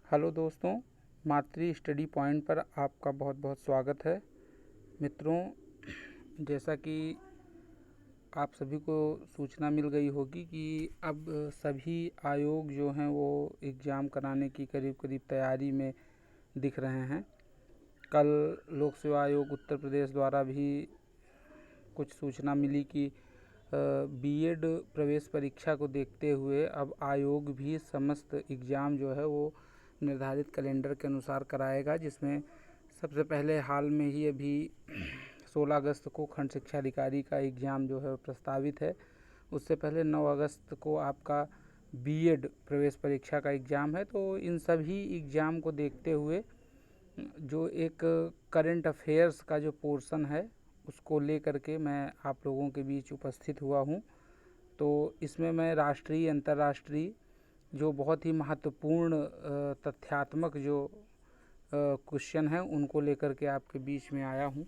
Hello दोस्तों, मातृ study point पर आपका बहुत बहुत स्वागत है। मित्रों, जैसा कि आप सभी को सूचना मिल गई होगी कि अब सभी आयोग जो हैं वो एग्ज़ाम कराने की करीब करीब तैयारी में दिख रहे हैं। कल लोक सेवा आयोग उत्तर प्रदेश द्वारा भी कुछ सूचना मिली कि बीएड प्रवेश परीक्षा को देखते हुए अब आयोग भी समस्त एग्ज़ाम जो है वो निर्धारित कैलेंडर के अनुसार कराएगा, जिसमें सबसे पहले हाल में ही अभी 16 अगस्त को खंड शिक्षा अधिकारी का एग्ज़ाम जो है प्रस्तावित है। उससे पहले 9 अगस्त को आपका बीएड प्रवेश परीक्षा का एग्ज़ाम है। तो इन सभी एग्ज़ाम को देखते हुए जो एक करंट अफेयर्स का जो पोर्शन है उसको लेकर के मैं आप लोगों के बीच उपस्थित हुआ हूँ। तो इसमें मैं राष्ट्रीय अंतर्राष्ट्रीय जो बहुत ही महत्वपूर्ण तथ्यात्मक जो क्वेश्चन हैं उनको लेकर के आपके बीच में आया हूँ।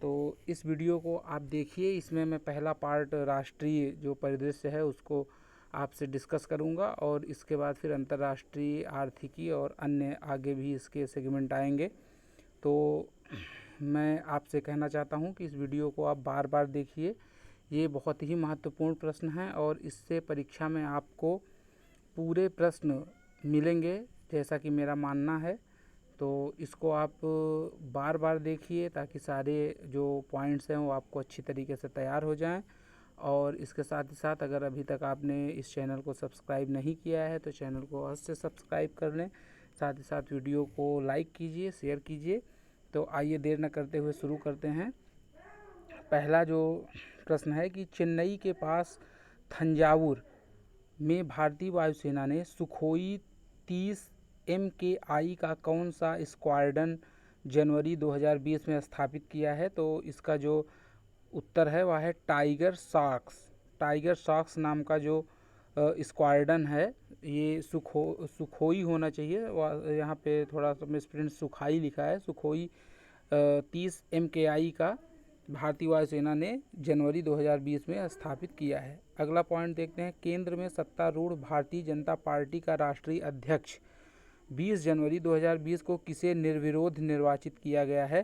तो इस वीडियो को आप देखिए। इसमें मैं पहला पार्ट राष्ट्रीय जो परिदृश्य है उसको आपसे डिस्कस करूंगा और इसके बाद फिर अंतर्राष्ट्रीय, आर्थिकी और अन्य आगे भी इसके सेगमेंट आएंगे। तो मैं आपसे कहना चाहता हूं कि इस वीडियो को आप बार बार देखिए। ये बहुत ही महत्वपूर्ण प्रश्न हैं और इससे परीक्षा में आपको पूरे प्रश्न मिलेंगे, जैसा कि मेरा मानना है। तो इसको आप बार बार देखिए ताकि सारे जो पॉइंट्स हैं वो आपको अच्छी तरीके से तैयार हो जाएं। और इसके साथ ही साथ अगर अभी तक आपने इस चैनल को सब्सक्राइब नहीं किया है तो चैनल को अवश्य सब्सक्राइब कर लें। साथ ही साथ वीडियो को लाइक कीजिए, शेयर कीजिए। तो आइए देर न करते हुए शुरू करते हैं। पहला जो प्रश्न है कि चेन्नई के पास थंजावुर में भारतीय वायुसेना ने सुखोई 30 MKI का कौन सा स्क्वाड्रन जनवरी 2020 में स्थापित किया है? तो इसका जो उत्तर है वह है टाइगर शार्क्स। टाइगर शार्क्स नाम का जो स्क्वाड्रन है ये सुखोई होना चाहिए। यहाँ पे थोड़ा सा मिसप्रिंट सुखाई लिखा है। सुखोई 30 MKI का भारतीय वायुसेना ने जनवरी 2020 में स्थापित किया है। अगला पॉइंट देखते हैं। केंद्र में सत्तारूढ़ भारतीय जनता पार्टी का राष्ट्रीय अध्यक्ष 20 जनवरी 2020 को किसे निर्विरोध निर्वाचित किया गया है?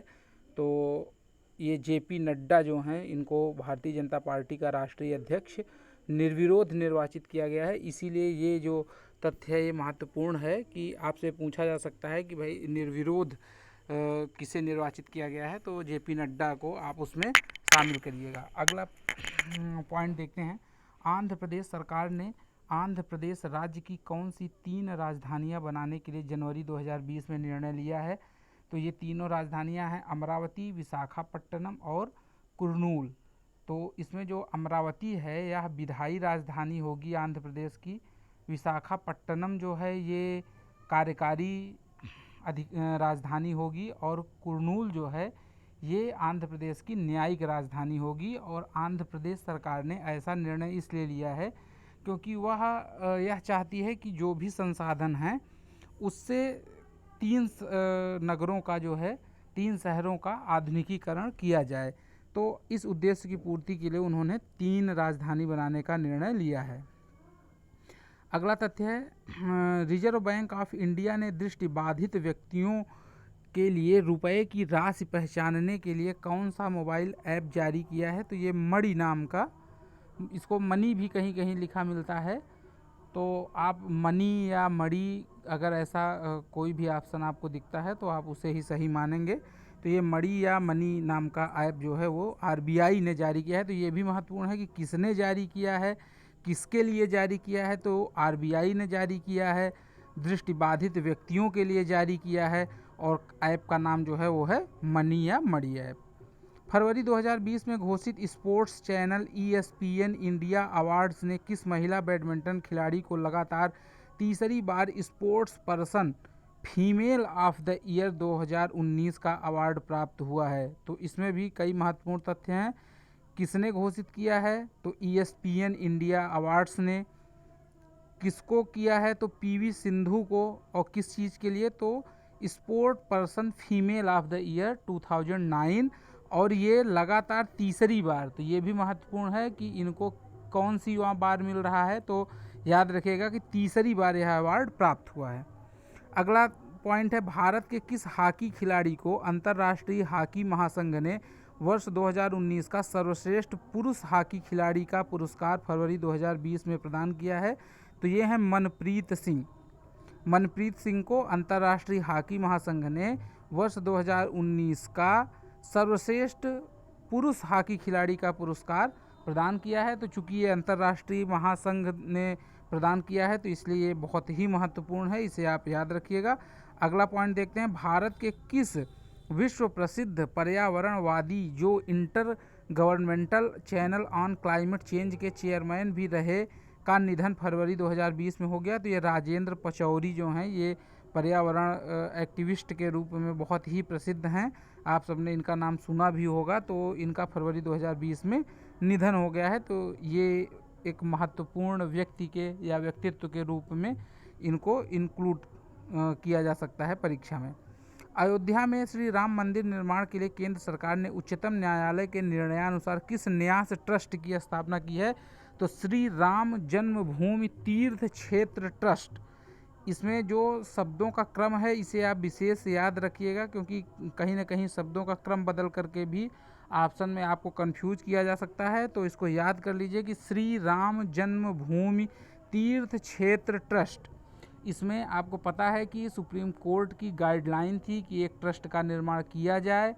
तो ये JP नड्डा जो हैं इनको भारतीय जनता पार्टी का राष्ट्रीय अध्यक्ष निर्विरोध निर्वाचित किया गया है। इसीलिए ये जो तथ्य है ये महत्वपूर्ण है कि आपसे पूछा जा सकता है कि भाई निर्विरोध किसे निर्वाचित किया गया है, तो JP नड्डा को आप उसमें शामिल करिएगा। अगला पॉइंट देखते हैं। आंध्र प्रदेश सरकार ने आंध्र प्रदेश राज्य की कौन सी 3 राजधानियां बनाने के लिए जनवरी 2020 में निर्णय लिया है? तो ये तीनों राजधानियां हैं अमरावती, विशाखापट्टनम और कुर्नूल। तो इसमें जो अमरावती है यह विधायी राजधानी होगी आंध्र प्रदेश की। विशाखापट्टनम जो है ये कार्यकारी राजधानी होगी और कुर्नूल जो है ये आंध्र प्रदेश की न्यायिक राजधानी होगी। और आंध्र प्रदेश सरकार ने ऐसा निर्णय इसलिए लिया है क्योंकि वह यह चाहती है कि जो भी संसाधन हैं उससे 3 नगरों का जो है 3 शहरों का आधुनिकीकरण किया जाए। तो इस उद्देश्य की पूर्ति के लिए उन्होंने 3 राजधानी बनाने का निर्णय लिया है। अगला तथ्य है रिजर्व बैंक ऑफ इंडिया ने दृष्टिबाधित व्यक्तियों के लिए रुपए की राशि पहचानने के लिए कौन सा मोबाइल ऐप जारी किया है? तो ये मणि नाम का, इसको मनी भी कहीं कहीं लिखा मिलता है। तो आप मनी या मणि अगर ऐसा कोई भी ऑप्शन आपको दिखता है तो आप उसे ही सही मानेंगे। तो ये मणि या मनी नाम का ऐप जो है वो RBI ने जारी किया है। तो ये भी महत्वपूर्ण है कि किसने जारी किया है, किसके लिए जारी किया है? तो RBI ने जारी किया है, दृष्टिबाधित व्यक्तियों के लिए जारी किया है और ऐप का नाम जो है वो है मनी या मणि ऐप। फरवरी 2020 में घोषित sports channel ESPN India awards ने किस महिला बैडमिंटन खिलाड़ी को लगातार तीसरी बार sports person female of the year 2019 का अवार्ड प्राप्त हुआ है? तो इसमें भी कई महत्वपूर्ण तथ्य हैं। किसने घोषित किया है? तो ESPN इंडिया अवार्ड्स ने। किसको किया है? तो PV सिंधु को। और किस चीज़ के लिए? तो sport person female of the year 2009। और ये लगातार तीसरी बार। तो ये भी महत्वपूर्ण है कि इनको कौन सी वहाँ बार मिल रहा है। तो याद रखिएगा कि तीसरी बार यह अवार्ड प्राप्त हुआ है। अगला पॉइंट है, भारत के किस हॉकी खिलाड़ी को अंतर्राष्ट्रीय हॉकी महासंघ ने वर्ष 2019 का सर्वश्रेष्ठ पुरुष हॉकी खिलाड़ी का पुरस्कार फरवरी 2020 में प्रदान किया है? तो ये है मनप्रीत सिंह। मनप्रीत सिंह को अंतर्राष्ट्रीय हॉकी महासंघ ने वर्ष 2019 का सर्वश्रेष्ठ पुरुष हॉकी खिलाड़ी का पुरस्कार प्रदान किया है। तो चूंकि ये अंतर्राष्ट्रीय महासंघ ने प्रदान किया है तो इसलिए ये बहुत ही महत्वपूर्ण है, इसे आप याद रखिएगा। अगला पॉइंट देखते हैं, भारत के किस विश्व प्रसिद्ध पर्यावरणवादी जो inter governmental channel on climate change के चेयरमैन भी रहे का निधन फरवरी 2020 में हो गया? तो ये राजेंद्र पचौरी जो हैं, ये पर्यावरण एक्टिविस्ट के रूप में बहुत ही प्रसिद्ध हैं। आप सबने इनका नाम सुना भी होगा। तो इनका फरवरी 2020 में निधन हो गया है। तो ये एक महत्वपूर्ण व्यक्ति के या व्यक्तित्व के रूप में इनको इंक्लूड किया जा सकता है परीक्षा में। अयोध्या में श्री राम मंदिर निर्माण के लिए केंद्र सरकार ने उच्चतम न्यायालय के निर्णयानुसार किस न्यास ट्रस्ट की स्थापना की है? तो श्री राम जन्मभूमि तीर्थ क्षेत्र ट्रस्ट। इसमें जो शब्दों का क्रम है इसे आप विशेष याद रखिएगा, क्योंकि कहीं ना कहीं शब्दों का क्रम बदल करके भी ऑप्शन में आपको कंफ्यूज किया जा सकता है। तो इसको याद कर लीजिए कि श्री राम जन्मभूमि तीर्थ क्षेत्र ट्रस्ट। इसमें आपको पता है कि सुप्रीम कोर्ट की गाइडलाइन थी कि एक ट्रस्ट का निर्माण किया जाए।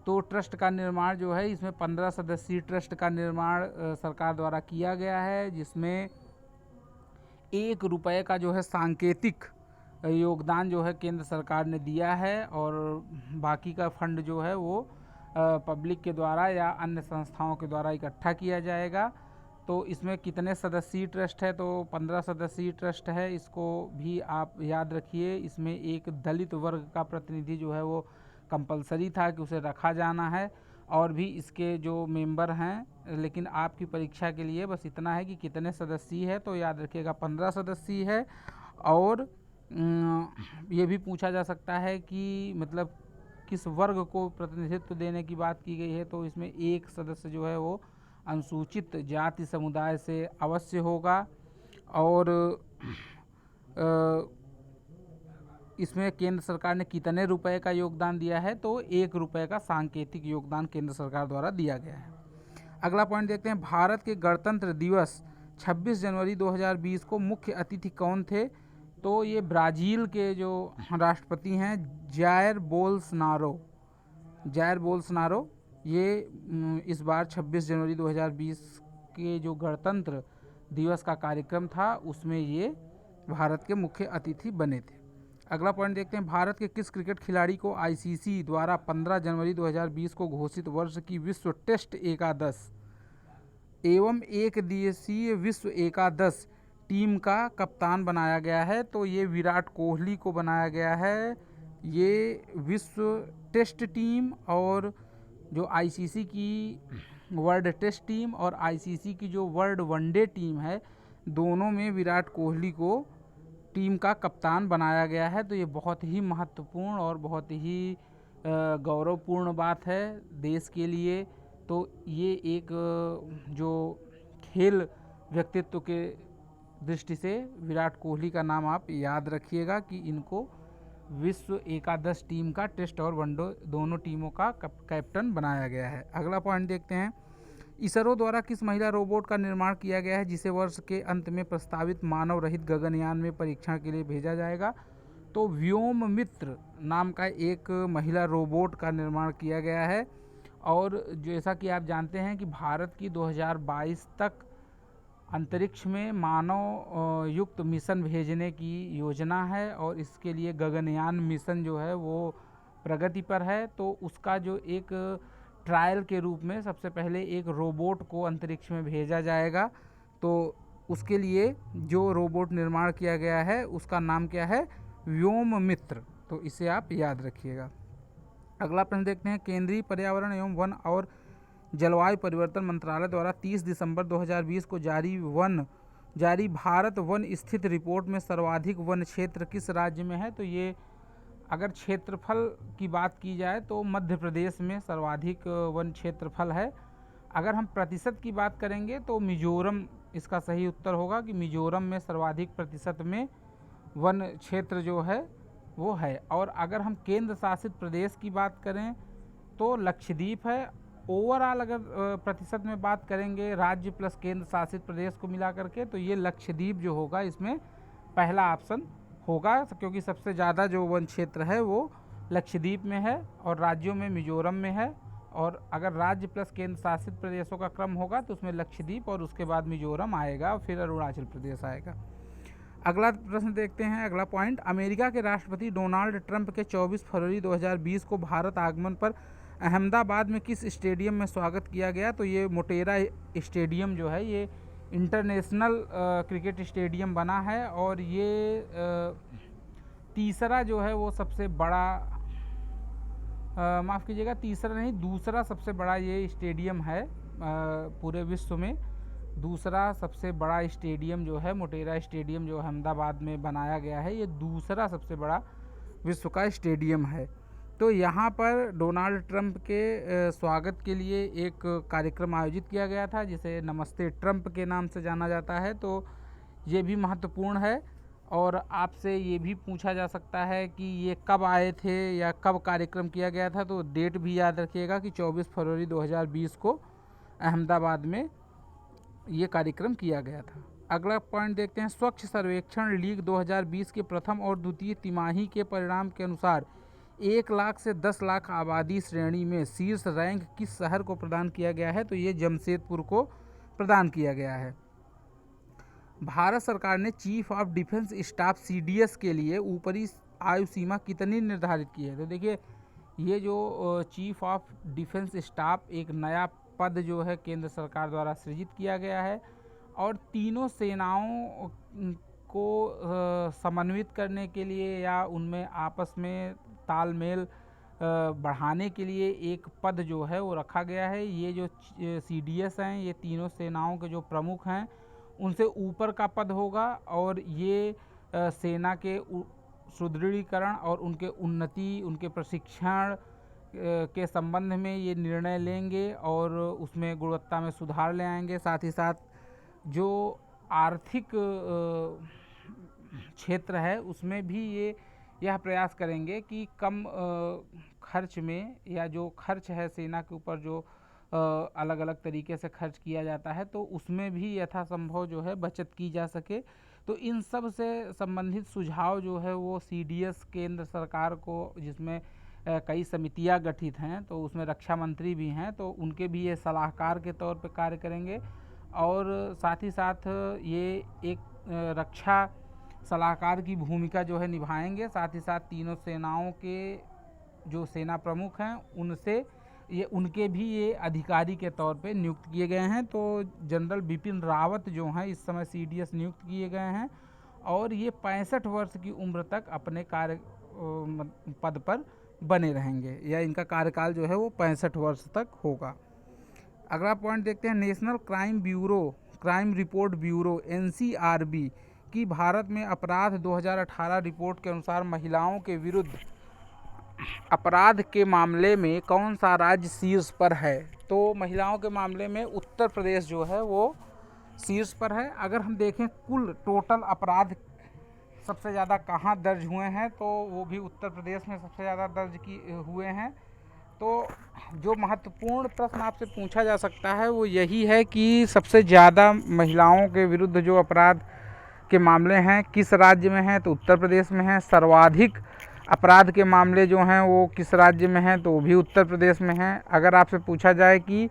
तो ट्रस्ट का निर्माण जो है, इसमें 15 सदस्यीय ट्रस्ट का निर्माण सरकार द्वारा किया गया है, जिसमें ₹1 का जो है सांकेतिक योगदान जो है केंद्र सरकार ने दिया है, और बाकी का फंड जो है वो पब्लिक के द्वारा या अन्य संस्थाओं के द्वारा इकट्ठा किया जाएगा। तो इसमें कितने सदस्यीय ट्रस्ट है? तो 15 सदस्यीय ट्रस्ट है, इसको भी आप याद रखिए। इसमें एक दलित वर्ग का प्रतिनिधि जो है वो कंपलसरी था कि उसे रखा जाना है, और भी इसके जो मेंबर हैं। लेकिन आपकी परीक्षा के लिए बस इतना है कि कितने सदस्यीय है, तो याद रखिएगा 15 सदस्यीय है। और ये भी पूछा जा सकता है कि मतलब किस वर्ग को प्रतिनिधित्व देने की बात की गई है, तो इसमें एक सदस्य जो है वो अनुसूचित जाति समुदाय से अवश्य होगा। और इसमें केंद्र सरकार ने कितने रुपए का योगदान दिया है? तो ₹1 का सांकेतिक योगदान केंद्र सरकार द्वारा दिया गया है। अगला पॉइंट देखते हैं, भारत के गणतंत्र दिवस 26 जनवरी 2020 को मुख्य अतिथि कौन थे? तो ये ब्राज़ील के जो राष्ट्रपति हैं जायर बोल्सनारो। जायर बोल्सनारो ये इस बार 26 जनवरी 2020 के जो गणतंत्र दिवस का कार्यक्रम था उसमें ये भारत के मुख्य अतिथि बने थे। अगला पॉइंट देखते हैं, भारत के किस क्रिकेट खिलाड़ी को आईसीसी द्वारा 15 जनवरी 2020 को घोषित वर्ष की विश्व टेस्ट एकादश एवं एक दिवसीय विश्व एकादश टीम का कप्तान बनाया गया है? तो ये विराट कोहली को बनाया गया है। ये विश्व टेस्ट टीम और जो आईसीसी की वर्ल्ड टेस्ट टीम और आईसीसी की जो वर्ल्ड वनडे टीम है, दोनों में विराट कोहली को टीम का कप्तान बनाया गया है। तो ये बहुत ही महत्वपूर्ण और बहुत ही गौरवपूर्ण बात है देश के लिए। तो ये एक जो खेल व्यक्तित्व के दृष्टि से विराट कोहली का नाम आप याद रखिएगा कि इनको विश्व एकादश टीम का टेस्ट और वनडे दोनों टीमों का कैप्टन बनाया गया है। अगला पॉइंट देखते हैं, इसरो द्वारा किस महिला रोबोट का निर्माण किया गया है जिसे वर्ष के अंत में प्रस्तावित मानव रहित गगनयान में परीक्षण के लिए भेजा जाएगा? तो व्योम मित्र नाम का एक महिला रोबोट का निर्माण किया गया है। और जैसा कि आप जानते हैं कि भारत की 2022 तक अंतरिक्ष में मानव युक्त मिशन भेजने की योजना है, और इसके लिए गगनयान मिशन जो है वो प्रगति पर है। तो उसका जो एक ट्रायल के रूप में सबसे पहले एक रोबोट को अंतरिक्ष में भेजा जाएगा। तो उसके लिए जो रोबोट निर्माण किया गया है उसका नाम क्या है? व्योम मित्र। तो इसे आप याद रखिएगा। अगला प्रश्न देखते हैं, केंद्रीय पर्यावरण एवं वन और जलवायु परिवर्तन मंत्रालय द्वारा 30 दिसंबर 2020 को जारी भारत वन स्थित रिपोर्ट में सर्वाधिक वन क्षेत्र किस राज्य में है? तो ये अगर क्षेत्रफल की बात की जाए तो मध्य प्रदेश में सर्वाधिक वन क्षेत्रफल है। अगर हम प्रतिशत की बात करेंगे तो मिजोरम इसका सही उत्तर होगा कि मिजोरम में सर्वाधिक प्रतिशत में वन क्षेत्र जो है वो है। और अगर हम केंद्र शासित प्रदेश की बात करें तो लक्षद्वीप है। ओवरऑल अगर प्रतिशत में बात करेंगे राज्य प्लस केंद्र शासित प्रदेश को मिला करके, तो ये लक्षद्वीप जो होगा इसमें पहला ऑप्शन होगा, क्योंकि सबसे ज़्यादा जो वन क्षेत्र है वो लक्षद्वीप में है और राज्यों में मिजोरम में है। और अगर राज्य प्लस केंद्र शासित प्रदेशों का क्रम होगा तो उसमें लक्षद्वीप और उसके बाद मिजोरम आएगा और फिर अरुणाचल प्रदेश आएगा। अगला प्रश्न देखते हैं, अगला पॉइंट, अमेरिका के राष्ट्रपति डोनाल्ड ट्रंप के 24 फरवरी 2020 को भारत आगमन पर अहमदाबाद में किस स्टेडियम में स्वागत किया गया? तो ये मोटेरा स्टेडियम जो है ये इंटरनेशनल क्रिकेट स्टेडियम बना है और ये तीसरा जो है वो सबसे बड़ा, माफ़ कीजिएगा, तीसरा नहीं दूसरा सबसे बड़ा ये स्टेडियम है पूरे विश्व में। दूसरा सबसे बड़ा स्टेडियम जो है मोटेरा स्टेडियम जो अहमदाबाद में बनाया गया है, ये दूसरा सबसे बड़ा विश्व का स्टेडियम है। तो यहाँ पर डोनाल्ड ट्रंप के स्वागत के लिए एक कार्यक्रम आयोजित किया गया था जिसे नमस्ते ट्रंप के नाम से जाना जाता है। तो ये भी महत्वपूर्ण है और आपसे ये भी पूछा जा सकता है कि ये कब आए थे या कब कार्यक्रम किया गया था, तो डेट भी याद रखिएगा कि 24 फरवरी 2020 को अहमदाबाद में ये कार्यक्रम किया गया था। अगला पॉइंट देखते हैं, स्वच्छ सर्वेक्षण लीग 2020 के प्रथम और द्वितीय तिमाही के परिणाम के अनुसार 1 लाख से 10 लाख आबादी श्रेणी में शीर्ष रैंक किस शहर को प्रदान किया गया है? तो ये जमशेदपुर को प्रदान किया गया है। भारत सरकार ने chief of defence staff CDS के लिए ऊपरी आयु सीमा कितनी निर्धारित की है? तो देखिए ये जो चीफ ऑफ डिफेंस स्टाफ एक नया पद जो है केंद्र सरकार द्वारा सृजित किया गया है और तीनों सेनाओं को समन्वित करने के लिए या उनमें आपस में तालमेल बढ़ाने के लिए एक पद जो है वो रखा गया है। ये जो CDS हैं ये तीनों सेनाओं के जो प्रमुख हैं उनसे ऊपर का पद होगा और ये सेना के सुदृढ़ीकरण और उनके उन्नति, उनके प्रशिक्षण के संबंध में ये निर्णय लेंगे और उसमें गुणवत्ता में सुधार ले आएंगे। साथ ही साथ जो आर्थिक क्षेत्र है उसमें भी ये यह प्रयास करेंगे कि कम खर्च में, या जो खर्च है सेना के ऊपर जो अलग अलग तरीके से खर्च किया जाता है तो उसमें भी यथासंभव जो है बचत की जा सके। तो इन सब से संबंधित सुझाव जो है वो CDS केंद्र सरकार को, जिसमें कई समितियां गठित हैं तो उसमें रक्षा मंत्री भी हैं, तो उनके भी ये सलाहकार के तौर पे कार्य करेंगे और साथ ही साथ ये एक रक्षा सलाहकार की भूमिका जो है निभाएंगे। साथ ही साथ तीनों सेनाओं के जो सेना प्रमुख हैं उनसे ये उनके भी ये अधिकारी के तौर पे नियुक्त किए गए हैं। तो जनरल बिपिन रावत जो हैं इस समय CDS नियुक्त किए गए हैं और ये 65 वर्ष की उम्र तक अपने कार्य पद पर बने रहेंगे, या इनका कार्यकाल जो है वो 65 वर्ष तक होगा। अगला पॉइंट देखते हैं, national crime report bureau NCRB की भारत में अपराध 2018 रिपोर्ट के अनुसार महिलाओं के विरुद्ध अपराध के मामले में कौन सा राज्य शीर्ष पर है? तो महिलाओं के मामले में उत्तर प्रदेश जो है वो शीर्ष पर है। अगर हम देखें कुल टोटल अपराध सबसे ज़्यादा कहाँ दर्ज हुए हैं तो वो भी उत्तर प्रदेश में सबसे ज़्यादा दर्ज हुए हैं। तो जो महत्वपूर्ण प्रश्न आपसे पूछा जा सकता है वो यही है कि सबसे ज़्यादा महिलाओं के विरुद्ध जो अपराध के मामले हैं किस राज्य में हैं? तो उत्तर प्रदेश में हैं। सर्वाधिक अपराध के मामले जो हैं वो किस राज्य में हैं? तो वो भी उत्तर प्रदेश में हैं। अगर आपसे पूछा जाए कि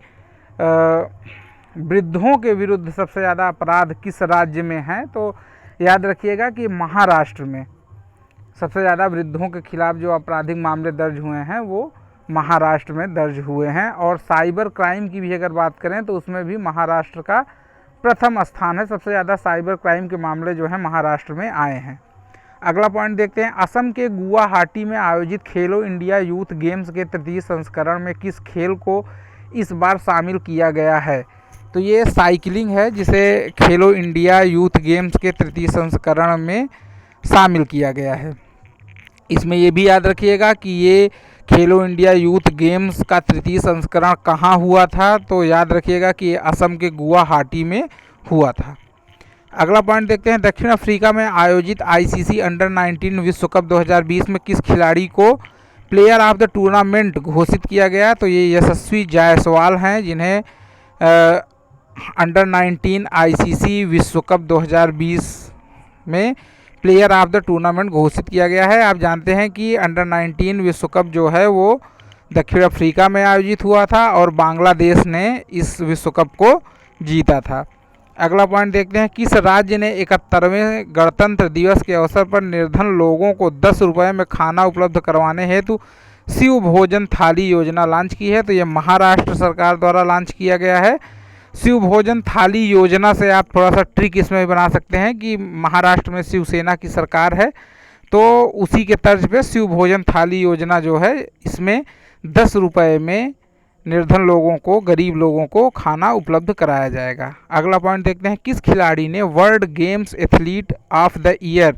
वृद्धों के विरुद्ध सबसे ज़्यादा अपराध किस राज्य में हैं, तो याद रखिएगा कि महाराष्ट्र में सबसे ज़्यादा वृद्धों के खिलाफ जो आपराधिक मामले दर्ज हुए हैं वो महाराष्ट्र में दर्ज हुए हैं। और साइबर क्राइम की भी अगर बात करें तो उसमें भी महाराष्ट्र का प्रथम स्थान है। सबसे ज़्यादा साइबर क्राइम के मामले जो हैं महाराष्ट्र में आए हैं। अगला पॉइंट देखते हैं, असम के गुवाहाटी में आयोजित खेलो इंडिया यूथ गेम्स के तृतीय संस्करण में किस खेल को इस बार शामिल किया गया है? तो ये साइकिलिंग है जिसे खेलो इंडिया यूथ गेम्स के तृतीय संस्करण में शामिल किया गया है। इसमें ये भी याद रखिएगा कि ये खेलो इंडिया यूथ गेम्स का तृतीय संस्करण कहाँ हुआ था? तो याद रखिएगा कि ये असम के गुवाहाटी में हुआ था। अगला पॉइंट देखते हैं, दक्षिण अफ्रीका में आयोजित आईसीसी अंडर 19 विश्व कप 2020 में किस खिलाड़ी को प्लेयर ऑफ द टूर्नामेंट घोषित किया गया? तो ये यशस्वी जायसवाल हैं, जिन्हें अंडर 19 आईसीसी विश्व कप 2020 में प्लेयर ऑफ द टूर्नामेंट घोषित किया गया है। आप जानते हैं कि अंडर 19 विश्व कप जो है वो दक्षिण अफ्रीका में आयोजित हुआ था और बांग्लादेश ने इस विश्व कप को जीता था। अगला पॉइंट देखते हैं, किस राज्य ने 71वें गणतंत्र दिवस के अवसर पर निर्धन लोगों को 10 रुपये में खाना उपलब्ध करवाने हेतु शिव भोजन थाली योजना लॉन्च की है? तो ये महाराष्ट्र सरकार द्वारा लॉन्च किया गया है। शिव भोजन थाली योजना से आप थोड़ा सा ट्रिक इसमें भी बना सकते हैं कि महाराष्ट्र में शिवसेना की सरकार है, तो उसी के तर्ज पे शिव भोजन थाली योजना जो है, इसमें 10 रुपये में निर्धन लोगों को, गरीब लोगों को खाना उपलब्ध कराया जाएगा। अगला पॉइंट देखते हैं, किस खिलाड़ी ने world games athlete of the year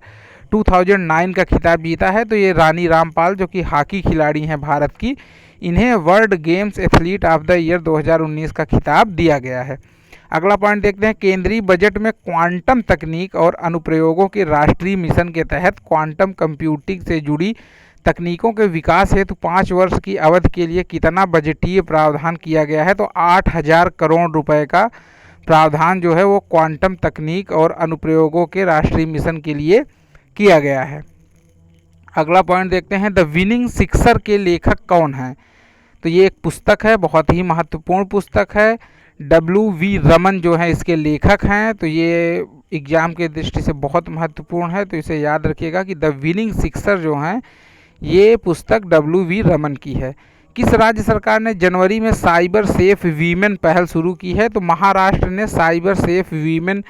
2009 का खिताब जीता है? तो ये रानी रामपाल, जो कि हॉकी खिलाड़ी हैं भारत की, इन्हें world games athlete of the year 2019 का खिताब दिया गया है। अगला पॉइंट देखते हैं, केंद्रीय बजट में क्वांटम तकनीक और अनुप्रयोगों के राष्ट्रीय मिशन के तहत क्वांटम कंप्यूटिंग से जुड़ी तकनीकों के विकास हेतु 5 वर्ष की अवधि के लिए कितना बजटीय प्रावधान किया गया है? तो 8,000 करोड़ रुपए का प्रावधान जो है वो क्वांटम तकनीक और अनुप्रयोगों के राष्ट्रीय मिशन के लिए किया गया है। अगला पॉइंट देखते हैं, द विनिंग सिक्सर के लेखक कौन हैं? तो ये एक पुस्तक है, बहुत ही महत्वपूर्ण पुस्तक है। W.V. रमन जो है इसके लेखक हैं। तो ये एग्जाम के दृष्टि से बहुत महत्वपूर्ण है, तो इसे याद रखिएगा कि द विनिंग सिक्सर जो हैं, ये पुस्तक W.V. रमन की है। किस राज्य सरकार ने जनवरी में साइबर सेफ वीमेन पहल शुरू की है? तो महाराष्ट्र ने साइबर सेफ वीमेन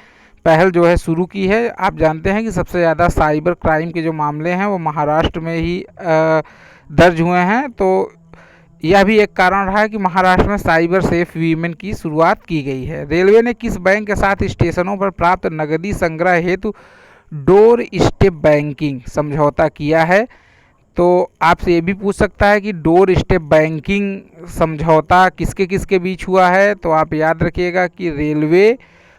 पहल जो है शुरू की है। आप जानते हैं कि सबसे ज़्यादा साइबर क्राइम के जो मामले हैं वो महाराष्ट्र में ही दर्ज हुए हैं, तो यह भी एक कारण रहा है कि महाराष्ट्र में साइबर सेफ वीमेन की शुरुआत की गई है। रेलवे ने किस बैंक के साथ स्टेशनों पर प्राप्त नकदी संग्रह हेतु डोर स्टेप बैंकिंग समझौता किया है? तो आपसे ये भी पूछ सकता है कि डोर स्टेप बैंकिंग समझौता किसके किसके बीच हुआ है? तो आप याद रखिएगा कि रेलवे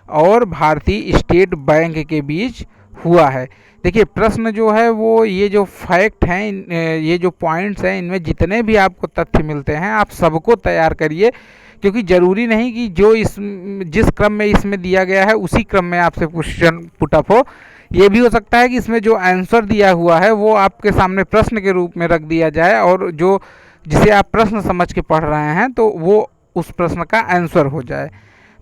और भारतीय स्टेट बैंक के बीच हुआ है। देखिए, प्रश्न जो है वो ये जो फैक्ट हैं, ये जो पॉइंट्स हैं, इनमें जितने भी आपको तथ्य मिलते हैं आप सबको तैयार करिए, क्योंकि ज़रूरी नहीं कि जो जिस क्रम में इसमें दिया गया है उसी क्रम में आपसे क्वेश्चन पुटअप हो। ये भी हो सकता है कि इसमें जो आंसर दिया हुआ है वो आपके सामने प्रश्न के रूप में रख दिया जाए, और जो जिसे आप प्रश्न समझ के पढ़ रहे हैं तो वो उस प्रश्न का आंसर हो जाए।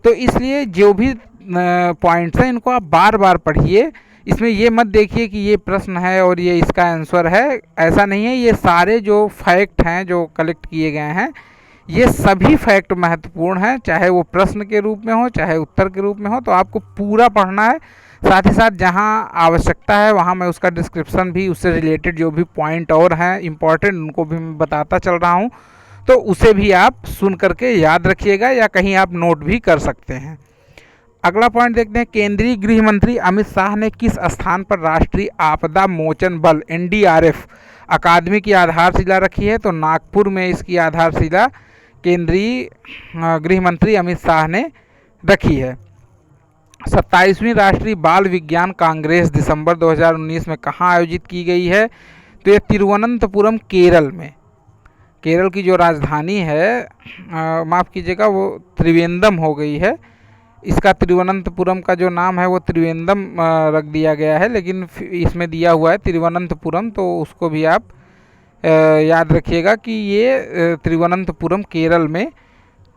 तो इसलिए जो भी पॉइंट्स हैं इनको आप बार बार पढ़िए। इसमें ये मत देखिए कि ये प्रश्न है और ये इसका आंसर है, ऐसा नहीं है। ये सारे जो फैक्ट हैं जो कलेक्ट किए गए हैं, ये सभी फैक्ट महत्वपूर्ण हैं, चाहे वो प्रश्न के रूप में हो चाहे उत्तर के रूप में हो। तो आपको पूरा पढ़ना है। साथ ही साथ जहाँ आवश्यकता है वहाँ मैं उसका डिस्क्रिप्शन भी, उससे रिलेटेड जो भी पॉइंट और हैं इम्पॉर्टेंट, उनको भी मैं बताता चल रहा हूँ, तो उसे भी आप सुन करके याद रखिएगा या कहीं आप नोट भी कर सकते हैं। अगला पॉइंट देखते हैं, केंद्रीय गृह मंत्री अमित शाह ने किस स्थान पर राष्ट्रीय आपदा मोचन बल NDRF अकादमी की आधारशिला रखी है? तो नागपुर में इसकी आधारशिला केंद्रीय गृह मंत्री अमित शाह ने रखी है। 27वीं राष्ट्रीय बाल विज्ञान कांग्रेस दिसंबर 2019 में कहाँ आयोजित की गई है? तो ये तिरुवनंतपुरम, केरल में। केरल की जो राजधानी है, माफ़ कीजिएगा, वो त्रिवेंद्रम हो गई है। इसका तिरुवनंतपुरम का जो नाम है वो त्रिवेंद्रम रख दिया गया है, लेकिन इसमें दिया हुआ है तिरुवनंतपुरम, तो उसको भी आप याद रखिएगा कि ये तिरुवनंतपुरम केरल में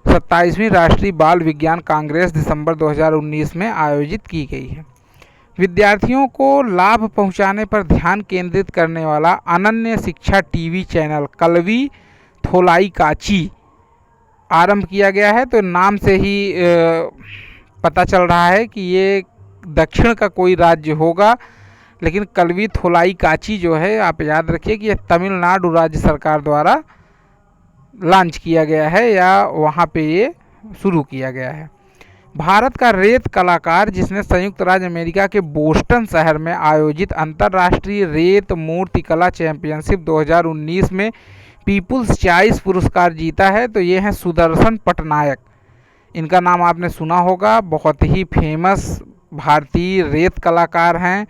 27वीं राष्ट्रीय बाल विज्ञान कांग्रेस दिसंबर 2019 में आयोजित की गई है। विद्यार्थियों को लाभ पहुंचाने पर ध्यान केंद्रित करने वाला अनन्य शिक्षा टीवी चैनल कलवी थोलाइकाची आरंभ किया गया है। तो नाम से ही पता चल रहा है कि ये दक्षिण का कोई राज्य होगा, लेकिन कलवी थोलाइकाची जो है, आप याद रखिए कि यह तमिलनाडु राज्य सरकार द्वारा लॉन्च किया गया है या वहाँ पे ये शुरू किया गया है। भारत का रेत कलाकार जिसने संयुक्त राज्य अमेरिका के बोस्टन शहर में आयोजित अंतर्राष्ट्रीय रेत मूर्ति कला चैंपियनशिप 2019 में पीपुल्स चॉइस पुरस्कार जीता है, तो ये हैं सुदर्शन पटनायक। इनका नाम आपने सुना होगा, बहुत ही फेमस भारतीय रेत कलाकार हैं।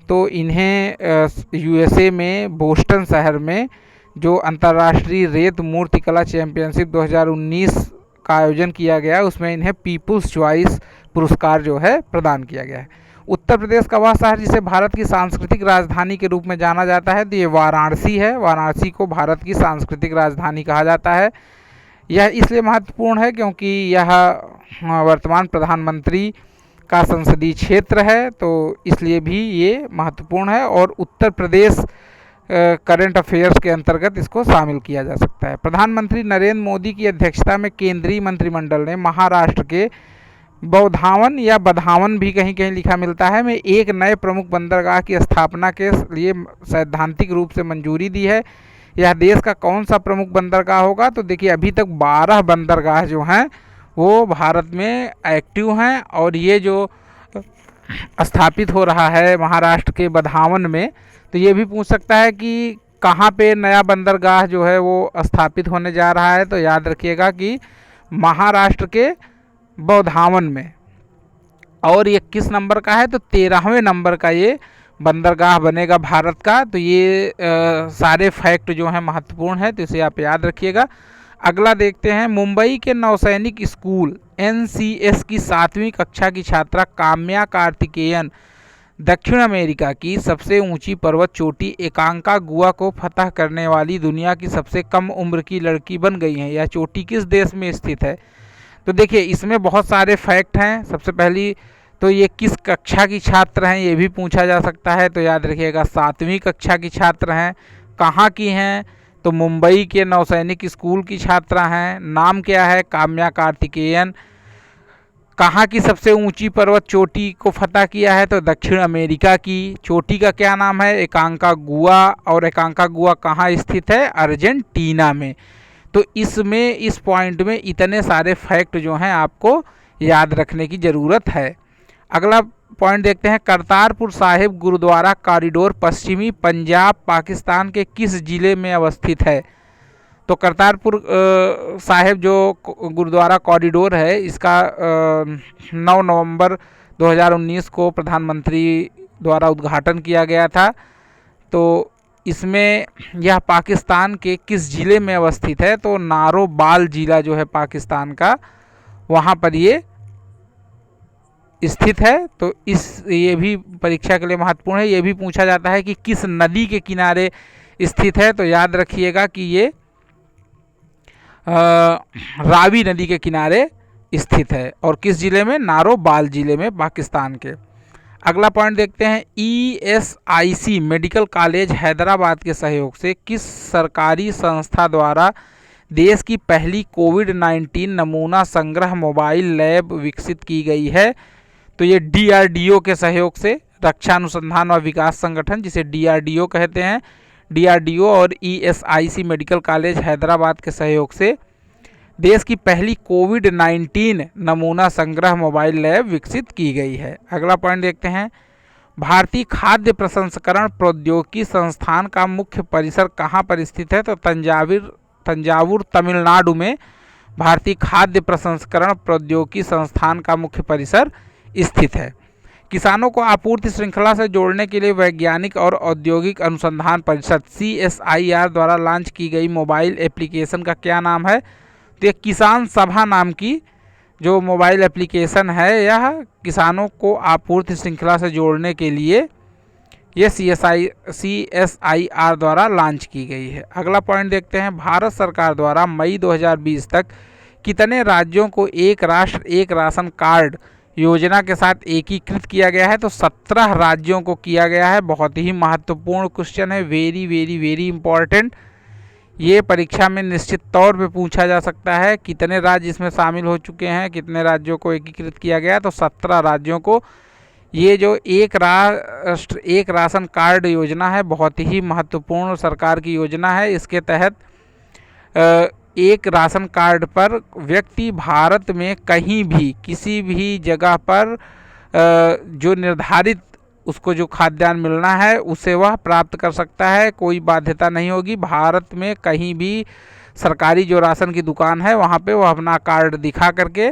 तो इन्हें यूएसए में बोस्टन शहर में जो अंतर्राष्ट्रीय रेत मूर्ति कला चैंपियनशिप 2019 का आयोजन किया गया, उसमें इन्हें पीपुल्स चॉइस पुरस्कार जो है प्रदान किया गया है। उत्तर प्रदेश का वह शहर जिसे भारत की सांस्कृतिक राजधानी के रूप में जाना जाता है, तो ये वाराणसी है। वाराणसी को भारत की सांस्कृतिक राजधानी कहा जाता है। यह इसलिए महत्वपूर्ण है क्योंकि यह वर्तमान प्रधानमंत्री का संसदीय क्षेत्र है, तो इसलिए भी ये महत्वपूर्ण है। और उत्तर प्रदेश करंट अफेयर्स के अंतर्गत इसको शामिल किया जा सकता है। प्रधानमंत्री नरेंद्र मोदी की अध्यक्षता में केंद्रीय मंत्रिमंडल ने महाराष्ट्र के बौधावन या बधावन भी कहीं कहीं लिखा मिलता है में एक नए प्रमुख बंदरगाह की स्थापना के लिए सैद्धांतिक रूप से मंजूरी दी है। यह देश का कौन सा प्रमुख बंदरगाह होगा? तो देखिए, अभी तक 12 बंदरगाह जो हैं वो भारत में एक्टिव हैं, और ये जो स्थापित हो रहा है महाराष्ट्र के बधावन में, तो ये भी पूछ सकता है कि कहाँ पे नया बंदरगाह जो है वो स्थापित होने जा रहा है। तो याद रखिएगा कि महाराष्ट्र के बौधावन में। और ये किस नंबर का है? तो 13वें नंबर का ये बंदरगाह बनेगा भारत का। तो ये सारे फैक्ट जो हैं महत्वपूर्ण है, तो इसे आप याद रखिएगा। अगला देखते हैं, मुंबई के नौसैनिक स्कूल NCS की 7वीं कक्षा की छात्रा काम्या कार्तिकेयन दक्षिण अमेरिका की सबसे ऊंची पर्वत चोटी एकांकागुआ को फतह करने वाली दुनिया की सबसे कम उम्र की लड़की बन गई हैं। यह चोटी किस देश में स्थित है? तो देखिए, इसमें बहुत सारे फैक्ट हैं। सबसे पहली तो ये किस कक्षा की छात्र हैं, ये भी पूछा जा सकता है। तो याद रखिएगा 7वीं कक्षा की छात्र हैं। कहाँ की हैं? तो मुंबई के नौसैनिक स्कूल की छात्रा हैं। नाम क्या है? काम्या कार्तिकेयन। कहाँ की सबसे ऊंची पर्वत चोटी को फतह किया है? तो दक्षिण अमेरिका की। चोटी का क्या नाम है? एकांकागुआ। और एकांकागुआ कहाँ स्थित है? अर्जेंटीना में। तो इसमें इस पॉइंट में इतने सारे फैक्ट जो हैं आपको याद रखने की ज़रूरत है। अगला पॉइंट देखते हैं, करतारपुर साहिब गुरुद्वारा कॉरिडोर पश्चिमी पंजाब पाकिस्तान के किस जिले में अवस्थित है? तो करतारपुर साहिब जो गुरुद्वारा कॉरिडोर है, इसका 9 नवंबर 2019 को प्रधानमंत्री द्वारा उद्घाटन किया गया था। तो इसमें यह पाकिस्तान के किस ज़िले में अवस्थित है? तो नारोबाल ज़िला जो है पाकिस्तान का, वहाँ पर ये स्थित है। तो ये भी परीक्षा के लिए महत्वपूर्ण है। ये भी पूछा जाता है कि किस नदी के किनारे स्थित है? तो याद रखिएगा कि ये रावी नदी के किनारे स्थित है। और किस ज़िले में? नारोबाल ज़िले में, पाकिस्तान के। अगला पॉइंट देखते हैं, ESIC मेडिकल कॉलेज हैदराबाद के सहयोग से किस सरकारी संस्था द्वारा देश की पहली कोविड-19 नमूना संग्रह मोबाइल लैब विकसित की गई है? तो ये DRDO के सहयोग से, रक्षा अनुसंधान और विकास संगठन जिसे DRDO कहते हैं, DRDO और ESIC मेडिकल कॉलेज हैदराबाद के सहयोग से देश की पहली कोविड-19 नमूना संग्रह मोबाइल लैब विकसित की गई है। अगला पॉइंट देखते हैं, भारतीय खाद्य प्रसंस्करण प्रौद्योगिकी संस्थान का मुख्य परिसर कहाँ पर स्थित है? तो तंजावुर तमिलनाडु में भारतीय खाद्य प्रसंस्करण प्रौद्योगिकी संस्थान का मुख्य परिसर स्थित है। किसानों को आपूर्ति श्रृंखला से जोड़ने के लिए वैज्ञानिक और औद्योगिक अनुसंधान परिषद CSIR द्वारा लॉन्च की गई मोबाइल एप्लीकेशन का क्या नाम है? तो ये किसान सभा नाम की जो मोबाइल एप्लीकेशन है, यह किसानों को आपूर्ति श्रृंखला से जोड़ने के लिए ये CSIR द्वारा लॉन्च की गई है। अगला पॉइंट देखते हैं, भारत सरकार द्वारा मई 2020 तक कितने राज्यों को एक राष्ट्र एक राशन कार्ड योजना के साथ एकीकृत किया गया है? तो 17 राज्यों को किया गया है। बहुत ही महत्वपूर्ण क्वेश्चन है, वेरी वेरी वेरी इंपॉर्टेंट। ये परीक्षा में निश्चित तौर पे पूछा जा सकता है। कितने राज्य इसमें शामिल हो चुके हैं, कितने राज्यों को एकीकृत किया गया? तो 17 राज्यों को। ये जो एक राष्ट्र एक राशन कार्ड योजना है, बहुत ही महत्वपूर्ण सरकार की योजना है। इसके तहत एक राशन कार्ड पर व्यक्ति भारत में कहीं भी किसी भी जगह पर जो निर्धारित उसको जो खाद्यान्न मिलना है उसे वह प्राप्त कर सकता है। कोई बाध्यता नहीं होगी। भारत में कहीं भी सरकारी जो राशन की दुकान है वहाँ पे वह अपना कार्ड दिखा करके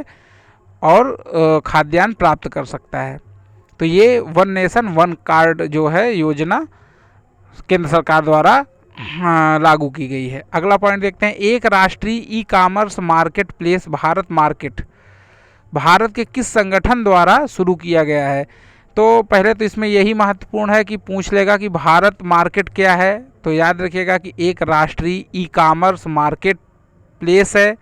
और खाद्यान्न प्राप्त कर सकता है। तो ये वन नेशन वन कार्ड जो है योजना केंद्र सरकार द्वारा लागू की गई है। अगला पॉइंट देखते हैं, एक राष्ट्रीय e commerce market place Bharat market Bharat के किस संगठन द्वारा शुरू किया गया है। तो पहले तो इसमें यही महत्वपूर्ण है कि पूछ लेगा कि भारत मार्केट क्या है, तो याद रखिएगा कि एक राष्ट्रीय ई कॉमर्स मार्केट प्लेस है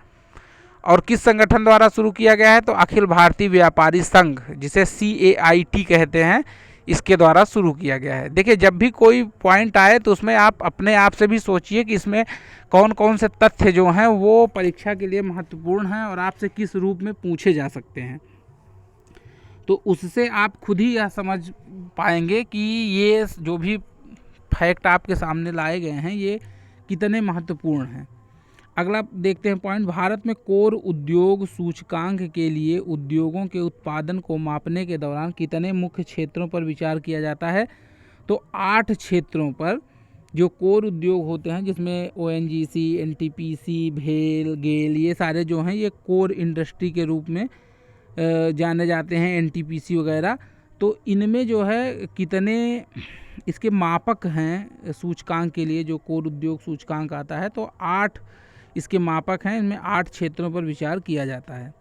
और किस संगठन द्वारा शुरू किया गया है, तो अखिल भारतीय व्यापारी संघ जिसे CAIT कहते हैं, इसके द्वारा शुरू किया गया है। देखिए, जब भी कोई पॉइंट आए तो उसमें आप अपने आप से भी सोचिए कि इसमें कौन कौन से तथ्य जो हैं वो परीक्षा के लिए महत्वपूर्ण हैं और आपसे किस रूप में पूछे जा सकते हैं। तो उससे आप खुद ही यह समझ पाएंगे कि ये जो भी फैक्ट आपके सामने लाए गए हैं ये कितने महत्वपूर्ण हैं। अगला देखते हैं पॉइंट, भारत में कोर उद्योग सूचकांक के लिए उद्योगों के उत्पादन को मापने के दौरान कितने मुख्य क्षेत्रों पर विचार किया जाता है। तो 8 क्षेत्रों पर जो कोर उद्योग होते हैं, जिसमें ONGC, NTPC, भेल, गेल, ये सारे जो हैं ये कोर इंडस्ट्री के रूप में जाने जाते हैं, NTPC वगैरह। तो इनमें जो है कितने इसके मापक हैं सूचकांक के लिए, जो कोर उद्योग सूचकांक आता है, तो 8 इसके मापक हैं। इनमें 8 क्षेत्रों पर विचार किया जाता है।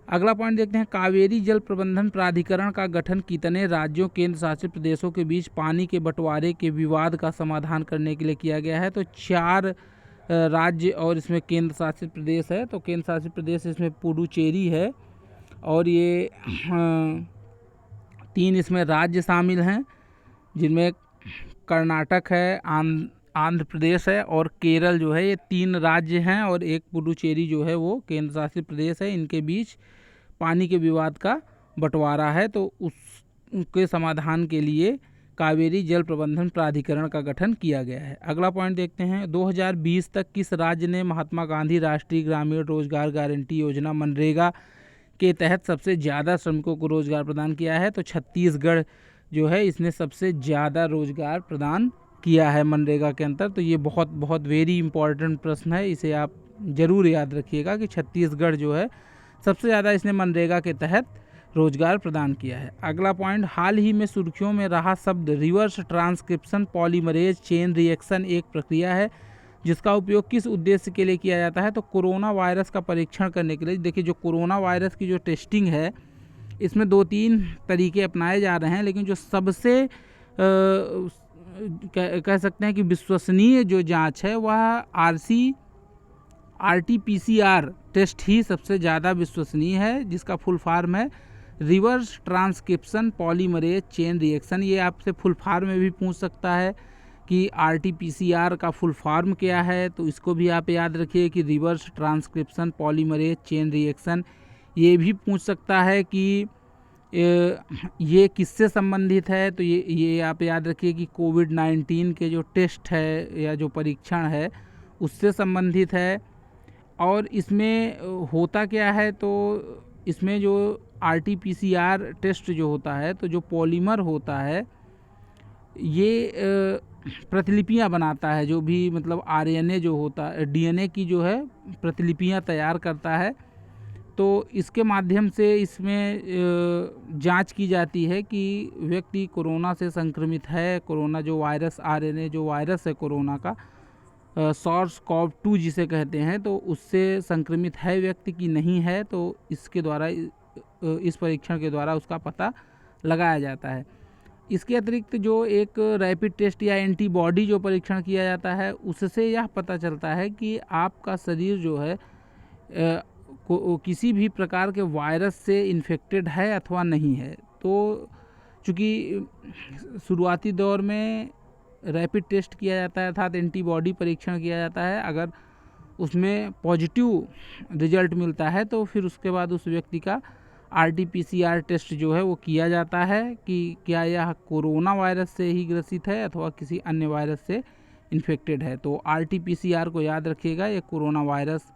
अगला पॉइंट देखते हैं, कावेरी जल प्रबंधन प्राधिकरण का गठन कितने राज्यों केंद्र शासित प्रदेशों के बीच पानी के बंटवारे के विवाद का समाधान करने के लिए किया गया है। तो 4 राज्य और इसमें केंद्र शासित प्रदेश है। तो केंद्र शासित प्रदेश इसमें पुडुचेरी है और ये 3 इसमें राज्य शामिल हैं, जिनमें कर्नाटक है, आंध्र प्रदेश है और केरल जो है, ये 3 राज्य हैं और एक पुडुचेरी जो है वो केंद्र शासित प्रदेश है। इनके बीच पानी के विवाद का बंटवारा है, तो उसके समाधान के लिए कावेरी जल प्रबंधन प्राधिकरण का गठन किया गया है। अगला पॉइंट देखते हैं, 2020 तक किस राज्य ने महात्मा गांधी राष्ट्रीय ग्रामीण रोजगार गारंटी योजना मनरेगा के तहत सबसे ज़्यादा श्रमिकों को रोजगार प्रदान किया है। तो छत्तीसगढ़ जो है इसने सबसे ज़्यादा रोजगार प्रदान किया है मनरेगा के अंतर। तो ये बहुत बहुत वेरी इंपॉर्टेंट प्रश्न है, इसे आप ज़रूर याद रखिएगा कि छत्तीसगढ़ जो है सबसे ज़्यादा इसने मनरेगा के तहत रोजगार प्रदान किया है। अगला पॉइंट, हाल ही में सुर्खियों में रहा शब्द reverse transcription polymerase chain reaction एक प्रक्रिया है जिसका उपयोग किस उद्देश्य के लिए किया जाता है। तो कोरोना वायरस का परीक्षण करने के लिए। देखिए, जो कोरोना वायरस की जो टेस्टिंग है इसमें 2-3 तरीके अपनाए जा रहे हैं, लेकिन जो सबसे कह सकते हैं कि विश्वसनीय जो जांच है वह RT-PCR टेस्ट ही सबसे ज़्यादा विश्वसनीय है, जिसका फुल फॉर्म है reverse transcription polymerase chain reaction. ये आपसे फुल फॉर्म में भी पूछ सकता है कि RT-PCR का फुल फॉर्म क्या है, तो इसको भी आप याद रखिए कि reverse transcription polymerase chain reaction. ये भी पूछ सकता है कि ये किससे संबंधित है, तो ये आप याद रखिए कि कोविड-19 के जो टेस्ट है या जो परीक्षण है उससे संबंधित है। और इसमें होता क्या है, तो इसमें जो RT-PCR टेस्ट जो होता है, तो जो पॉलीमर होता है ये प्रतिलिपियां बनाता है, जो भी मतलब RNA जो होता है, DNA की जो है प्रतिलिपियां तैयार करता है। तो इसके माध्यम से इसमें जांच की जाती है कि व्यक्ति कोरोना से संक्रमित है, कोरोना जो वायरस RNA जो वायरस है कोरोना का SARS-CoV-2 जिसे कहते हैं, तो उससे संक्रमित है व्यक्ति की नहीं है। तो इसके द्वारा इस परीक्षण के द्वारा उसका पता लगाया जाता है। इसके अतिरिक्त जो एक रैपिड टेस्ट या एंटीबॉडी जो परीक्षण किया जाता है उससे यह पता चलता है कि आपका शरीर जो है किसी भी प्रकार के वायरस से इन्फेक्टेड है अथवा नहीं है। तो चूँकि शुरुआती दौर में रैपिड टेस्ट किया जाता है अर्थात एंटीबॉडी परीक्षण किया जाता है, अगर उसमें पॉजिटिव रिजल्ट मिलता है तो फिर उसके बाद उस व्यक्ति का RT-PCR टेस्ट जो है वो किया जाता है कि क्या यह कोरोना वायरस से ही ग्रसित है अथवा किसी अन्य वायरस से इन्फेक्टेड है। तो RT-PCR को याद रखिएगा, ये कोरोना वायरस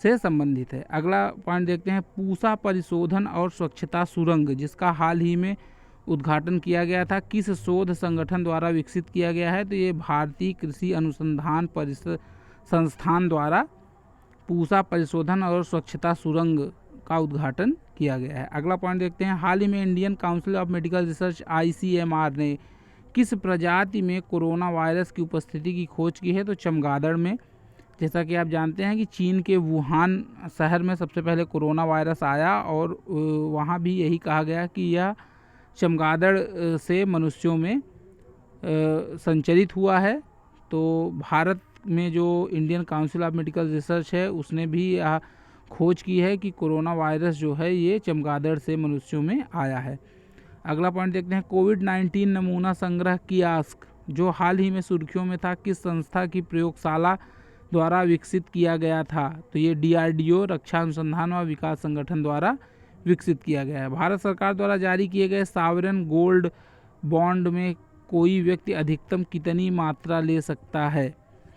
से संबंधित है। अगला पॉइंट देखते हैं, पूसा परिशोधन और स्वच्छता सुरंग जिसका हाल ही में उद्घाटन किया गया था किस शोध संगठन द्वारा विकसित किया गया है। तो ये भारतीय कृषि अनुसंधान परिषद संस्थान द्वारा पूसा परिशोधन और स्वच्छता सुरंग का उद्घाटन किया गया है। अगला पॉइंट देखते हैं, हाल ही में Indian council of medical research ICMR ने किस प्रजाति में कोरोना वायरस की उपस्थिति की खोज की है? तो चमगादड़ में। जैसा कि आप जानते हैं कि चीन के वुहान शहर में सबसे पहले कोरोना वायरस आया और वहाँ भी यही कहा गया कि यह चमगादड़ से मनुष्यों में संचरित हुआ है। तो भारत में जो Indian council of medical research है उसने भी यह खोज की है कि कोरोना वायरस जो है ये चमगादड़ से मनुष्यों में आया है। अगला पॉइंट देखते हैं, कोविड-19 नमूना संग्रह कियास्क जो हाल ही में सुर्खियों में था, किस संस्था की प्रयोगशाला द्वारा विकसित किया गया था? तो ये DRDO रक्षा अनुसंधान व विकास संगठन द्वारा विकसित किया गया है। भारत सरकार द्वारा जारी किए गए सॉवरेन गोल्ड बॉन्ड में कोई व्यक्ति अधिकतम कितनी मात्रा ले सकता है?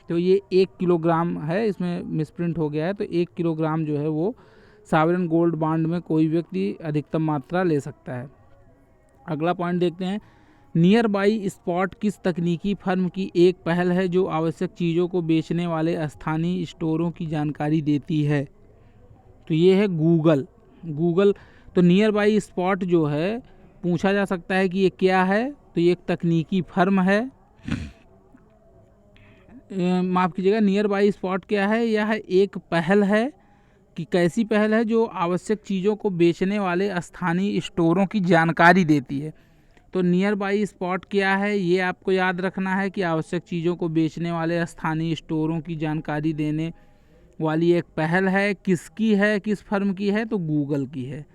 तो ये 1 किलोग्राम है, इसमें मिसप्रिंट हो गया है, तो 1 किलोग्राम जो है वो सॉवरेन गोल्ड बॉन्ड में कोई व्यक्ति अधिकतम मात्रा ले सकता है। अगला पॉइंट देखते हैं, नियर बाई स्पॉट किस तकनीकी फर्म की एक पहल है जो आवश्यक चीज़ों को बेचने वाले स्थानीय स्टोरों की जानकारी देती है? तो ये है गूगल। तो नियर बाई स्पॉट जो है पूछा जा सकता है कि ये क्या है? तो ये एक तकनीकी फर्म है। माफ़ कीजिएगा, नियर बाई स्पॉट क्या है? यह एक पहल है कि कैसी पहल है? जो आवश्यक चीज़ों को बेचने वाले स्थानीय स्टोरों की जानकारी देती है। तो नियर बाई स्पॉट क्या है ये आपको याद रखना है कि आवश्यक चीज़ों को बेचने वाले स्थानीय स्टोरों की जानकारी देने वाली एक पहल है। किसकी है, किस फर्म की है? तो गूगल की है।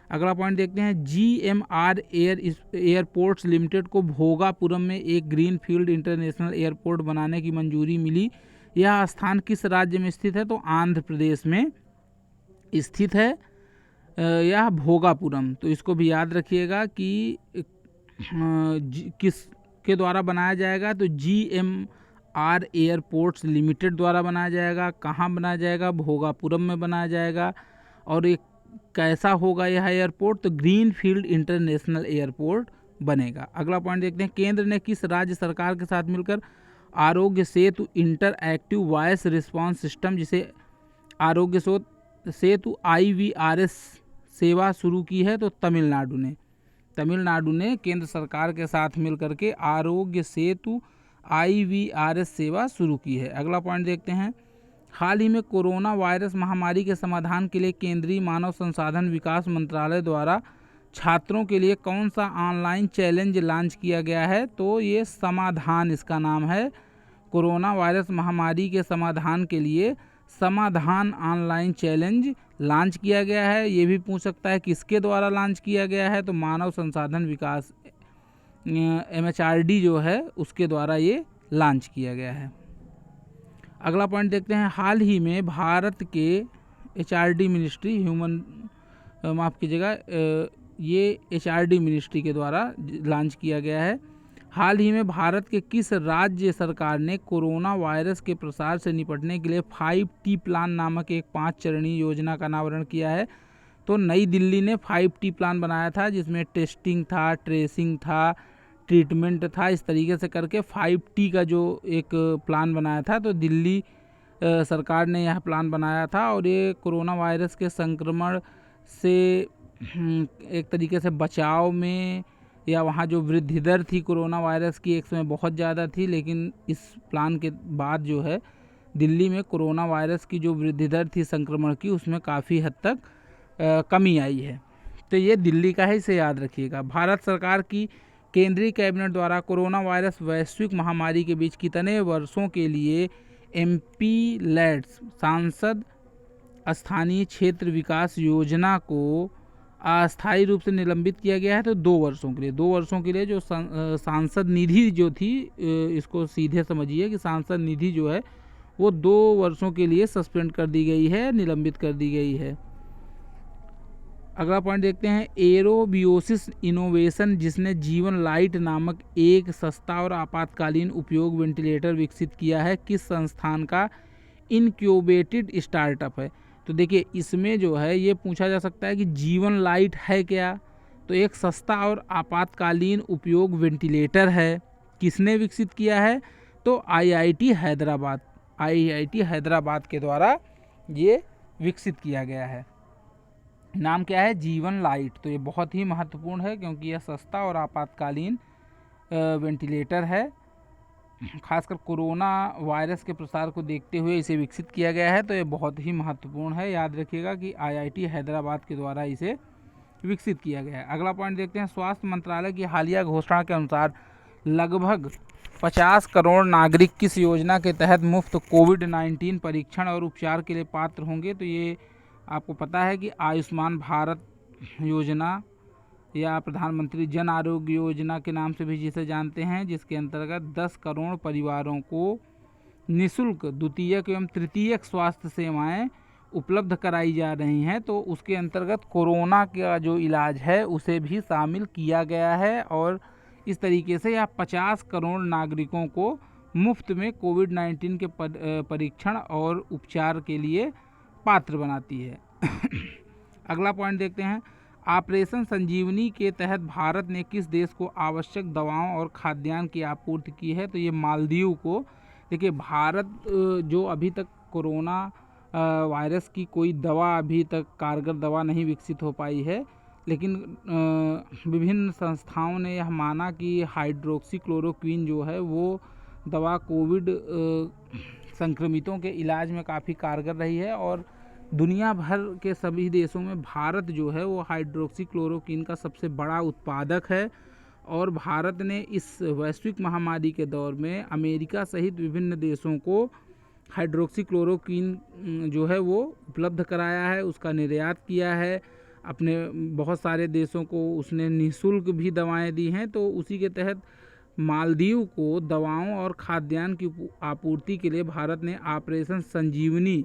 अगला पॉइंट देखते हैं, GMR एयरपोर्ट्स लिमिटेड को भोगापुरम में एक ग्रीन फील्ड इंटरनेशनल एयरपोर्ट बनाने की मंजूरी मिली। यह स्थान किस राज्य में स्थित है? तो आंध्र प्रदेश में स्थित है यह भोगापुरम। तो इसको भी याद रखिएगा कि किस के द्वारा बनाया जाएगा? तो GMR एयरपोर्ट्स लिमिटेड द्वारा बनाया जाएगा। कहाँ बनाया जाएगा? भोगापुरम में बनाया जाएगा। और एक कैसा होगा यह एयरपोर्ट? तो ग्रीन फील्ड इंटरनेशनल एयरपोर्ट बनेगा। अगला पॉइंट देखते हैं, केंद्र ने किस राज्य सरकार के साथ मिलकर Aarogya Setu interactive voice response system जिसे आरोग्य सेतु IVRS सेवा शुरू की है? तो तमिलनाडु ने केंद्र सरकार के साथ मिलकर के आरोग्य सेतु IVRS सेवा शुरू की है। अगला पॉइंट देखते हैं, हाल ही में कोरोना वायरस महामारी के समाधान के लिए केंद्रीय मानव संसाधन विकास मंत्रालय द्वारा छात्रों के लिए कौन सा ऑनलाइन चैलेंज लॉन्च किया गया है? तो ये समाधान इसका नाम है। कोरोना वायरस महामारी के समाधान के लिए समाधान ऑनलाइन चैलेंज लॉन्च किया गया है। ये भी पूछ सकता है किसके द्वारा लॉन्च किया गया है? तो मानव संसाधन विकास MHRD जो है उसके द्वारा ये लॉन्च किया गया है। अगला पॉइंट देखते हैं, हाल ही में भारत के HRD मिनिस्ट्री ये HRD मिनिस्ट्री के द्वारा लॉन्च किया गया है। हाल ही में भारत के किस राज्य सरकार ने कोरोना वायरस के प्रसार से निपटने के लिए 5T प्लान नामक एक 5 चरणीय योजना का अनावरण किया है? तो नई दिल्ली ने 5T प्लान बनाया था जिसमें टेस्टिंग था, ट्रेसिंग था, ट्रीटमेंट था। इस तरीके से करके 5T का जो एक प्लान बनाया था, तो दिल्ली सरकार ने यह प्लान बनाया था। और ये कोरोना वायरस के संक्रमण से एक तरीके से बचाव में, या वहाँ जो वृद्धि दर थी कोरोना वायरस की एक समय बहुत ज़्यादा थी, लेकिन इस प्लान के बाद जो है दिल्ली में कोरोना वायरस की जो वृद्धि दर थी संक्रमण की उसमें काफ़ी हद तक कमी आई है। तो ये दिल्ली का है, इसे याद रखिएगा। भारत सरकार की केंद्रीय कैबिनेट द्वारा कोरोना वायरस वैश्विक महामारी के बीच कितने वर्षों के लिए MPLADS सांसद स्थानीय क्षेत्र विकास योजना को अस्थायी रूप से निलंबित किया गया है? तो 2 वर्षों के लिए। 2 वर्षों के लिए जो सांसद निधि जो थी, इसको सीधे समझिए कि सांसद निधि जो है वो 2 वर्षों के लिए सस्पेंड कर दी गई है, निलंबित कर दी गई है। अगला पॉइंट देखते हैं, एरोबियोसिस इनोवेशन जिसने जीवन लाइट नामक एक सस्ता और आपातकालीन उपयोग वेंटिलेटर विकसित किया है, किस संस्थान का इनक्यूबेटेड स्टार्टअप है? तो देखिए इसमें जो है ये पूछा जा सकता है कि जीवन लाइट है क्या? तो एक सस्ता और आपातकालीन उपयोग वेंटिलेटर है। किसने विकसित किया है? तो IIT हैदराबाद के द्वारा ये विकसित किया गया है। नाम क्या है? जीवन लाइट। तो ये बहुत ही महत्वपूर्ण है क्योंकि यह सस्ता और आपातकालीन वेंटिलेटर है। खासकर कोरोना वायरस के प्रसार को देखते हुए इसे विकसित किया गया है, तो ये बहुत ही महत्वपूर्ण है। याद रखिएगा कि आईआईटी हैदराबाद के द्वारा इसे विकसित किया गया है। अगला पॉइंट देखते हैं। स्वास्थ्य मंत्रालय की हालिया घोषणा के अनुसार लगभग 50 करोड़ नागरिक किस योजना के तहत मुफ्त कोविड-19 परीक्षण और उपचार के लिए पात्र होंगे? तो ये आपको पता है कि आयुष्मान भारत योजना या प्रधानमंत्री जन आरोग्य योजना के नाम से भी जिसे जानते हैं, जिसके अंतर्गत 10 करोड़ परिवारों को निःशुल्क द्वितीयक एवं तृतीयक स्वास्थ्य सेवाएं उपलब्ध कराई जा रही हैं। तो उसके अंतर्गत कोरोना का जो इलाज है उसे भी शामिल किया गया है और इस तरीके से यह 50 करोड़ नागरिकों को मुफ्त में कोविड-19 के परीक्षण और उपचार के लिए पात्र बनाती है। अगला पॉइंट देखते हैं। ऑपरेशन संजीवनी के तहत भारत ने किस देश को आवश्यक दवाओं और खाद्यान्न की आपूर्ति की है? तो ये मालदीव को। देखिए, भारत जो अभी तक कोरोना वायरस की कोई दवा, अभी तक कारगर दवा नहीं विकसित हो पाई है, लेकिन विभिन्न संस्थाओं ने यह माना कि हाइड्रोक्सीक्लोरोक्विन जो है वो दवा कोविड संक्रमितों के इलाज में काफ़ी कारगर रही है और दुनिया भर के सभी देशों में भारत जो है वो हाइड्रोक्सीक्लोरोक्विन का सबसे बड़ा उत्पादक है। और भारत ने इस वैश्विक महामारी के दौर में अमेरिका सहित विभिन्न देशों को हाइड्रोक्सीक्लोरोक्विन जो है वो उपलब्ध कराया है, उसका निर्यात किया है। अपने बहुत सारे देशों को उसने निःशुल्क भी दवाएं दी हैं। तो उसी के तहत मालदीव को दवाओं और खाद्यान्न की आपूर्ति के लिए भारत ने ऑपरेशन संजीवनी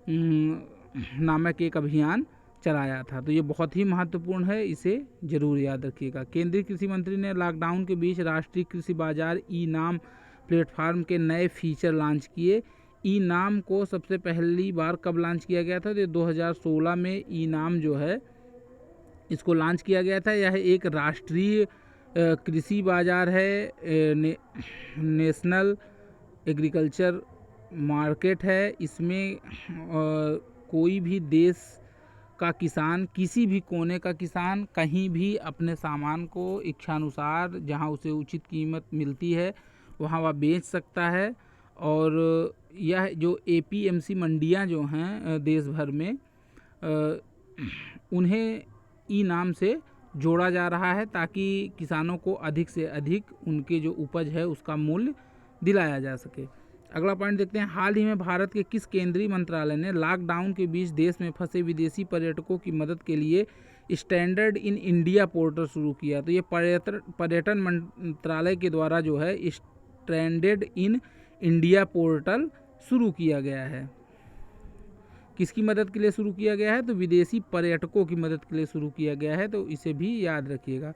नामक एक अभियान चलाया था। तो ये बहुत ही महत्वपूर्ण है, इसे जरूर याद रखिएगा। केंद्रीय कृषि मंत्री ने लॉकडाउन के बीच राष्ट्रीय कृषि बाजार ई नाम प्लेटफार्म के नए फीचर लॉन्च किए। ई नाम को सबसे पहली बार कब लॉन्च किया गया था? तो 2016 में ई नाम जो है इसको लॉन्च किया गया था। यह एक राष्ट्रीय कृषि बाजार है, नेशनल एग्रीकल्चर मार्केट है। इसमें कोई भी देश का किसान, किसी भी कोने का किसान कहीं भी अपने सामान को इच्छानुसार जहां उसे उचित कीमत मिलती है वहां वह बेच सकता है। और यह जो एपीएमसी मंडियां जो हैं देश भर में, उन्हें ई नाम से जोड़ा जा रहा है ताकि किसानों को अधिक से अधिक उनके जो उपज है उसका मूल्य दिलाया जा सके। अगला पॉइंट देखते हैं। हाल ही में भारत के किस केंद्रीय मंत्रालय ने लॉकडाउन के बीच देश में फंसे विदेशी पर्यटकों की मदद के लिए स्टैंडर्ड इन इंडिया पोर्टल शुरू किया? तो ये पर्यटन मंत्रालय के द्वारा जो है स्टैंडर्ड इन इंडिया पोर्टल शुरू किया गया है। किसकी मदद के लिए शुरू किया गया है? तो विदेशी पर्यटकों की मदद के लिए शुरू किया गया है, तो इसे भी याद रखिएगा।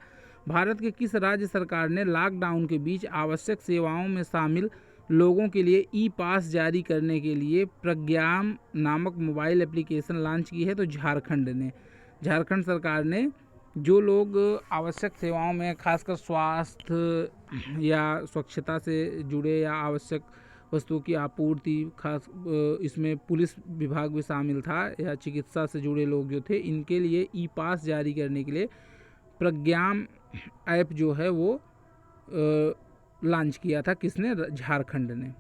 भारत के किस राज्य सरकार ने लॉकडाउन के बीच आवश्यक सेवाओं में शामिल लोगों के लिए ई पास जारी करने के लिए प्रज्ञाम नामक मोबाइल एप्लीकेशन लॉन्च की है? तो झारखंड ने। झारखंड सरकार ने जो लोग आवश्यक सेवाओं में, खासकर स्वास्थ्य या स्वच्छता से जुड़े या आवश्यक वस्तुओं की आपूर्ति, खास इसमें पुलिस विभाग भी शामिल था या चिकित्सा से जुड़े लोग जो थे, इनके लिए ई पास जारी करने के लिए प्रज्ञाम ऐप जो है वो लॉन्च किया था। किसने? झारखंड ने।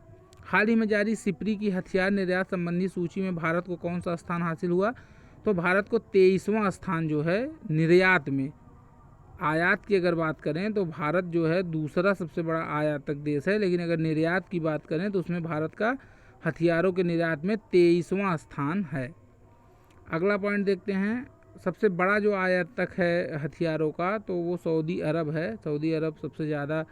हाल ही में जारी सिपरी की हथियार निर्यात संबंधी सूची में भारत को कौन सा स्थान हासिल हुआ? तो भारत को 23वां स्थान जो है निर्यात में। आयात की अगर बात करें तो भारत जो है दूसरा सबसे बड़ा आयातक देश है, लेकिन अगर निर्यात की बात करें तो उसमें भारत का हथियारों के निर्यात में 23वां स्थान है। अगला पॉइंट देखते हैं। सबसे बड़ा जो आयातक है हथियारों का तो वो सऊदी अरब है। सऊदी अरब सबसे ज़्यादा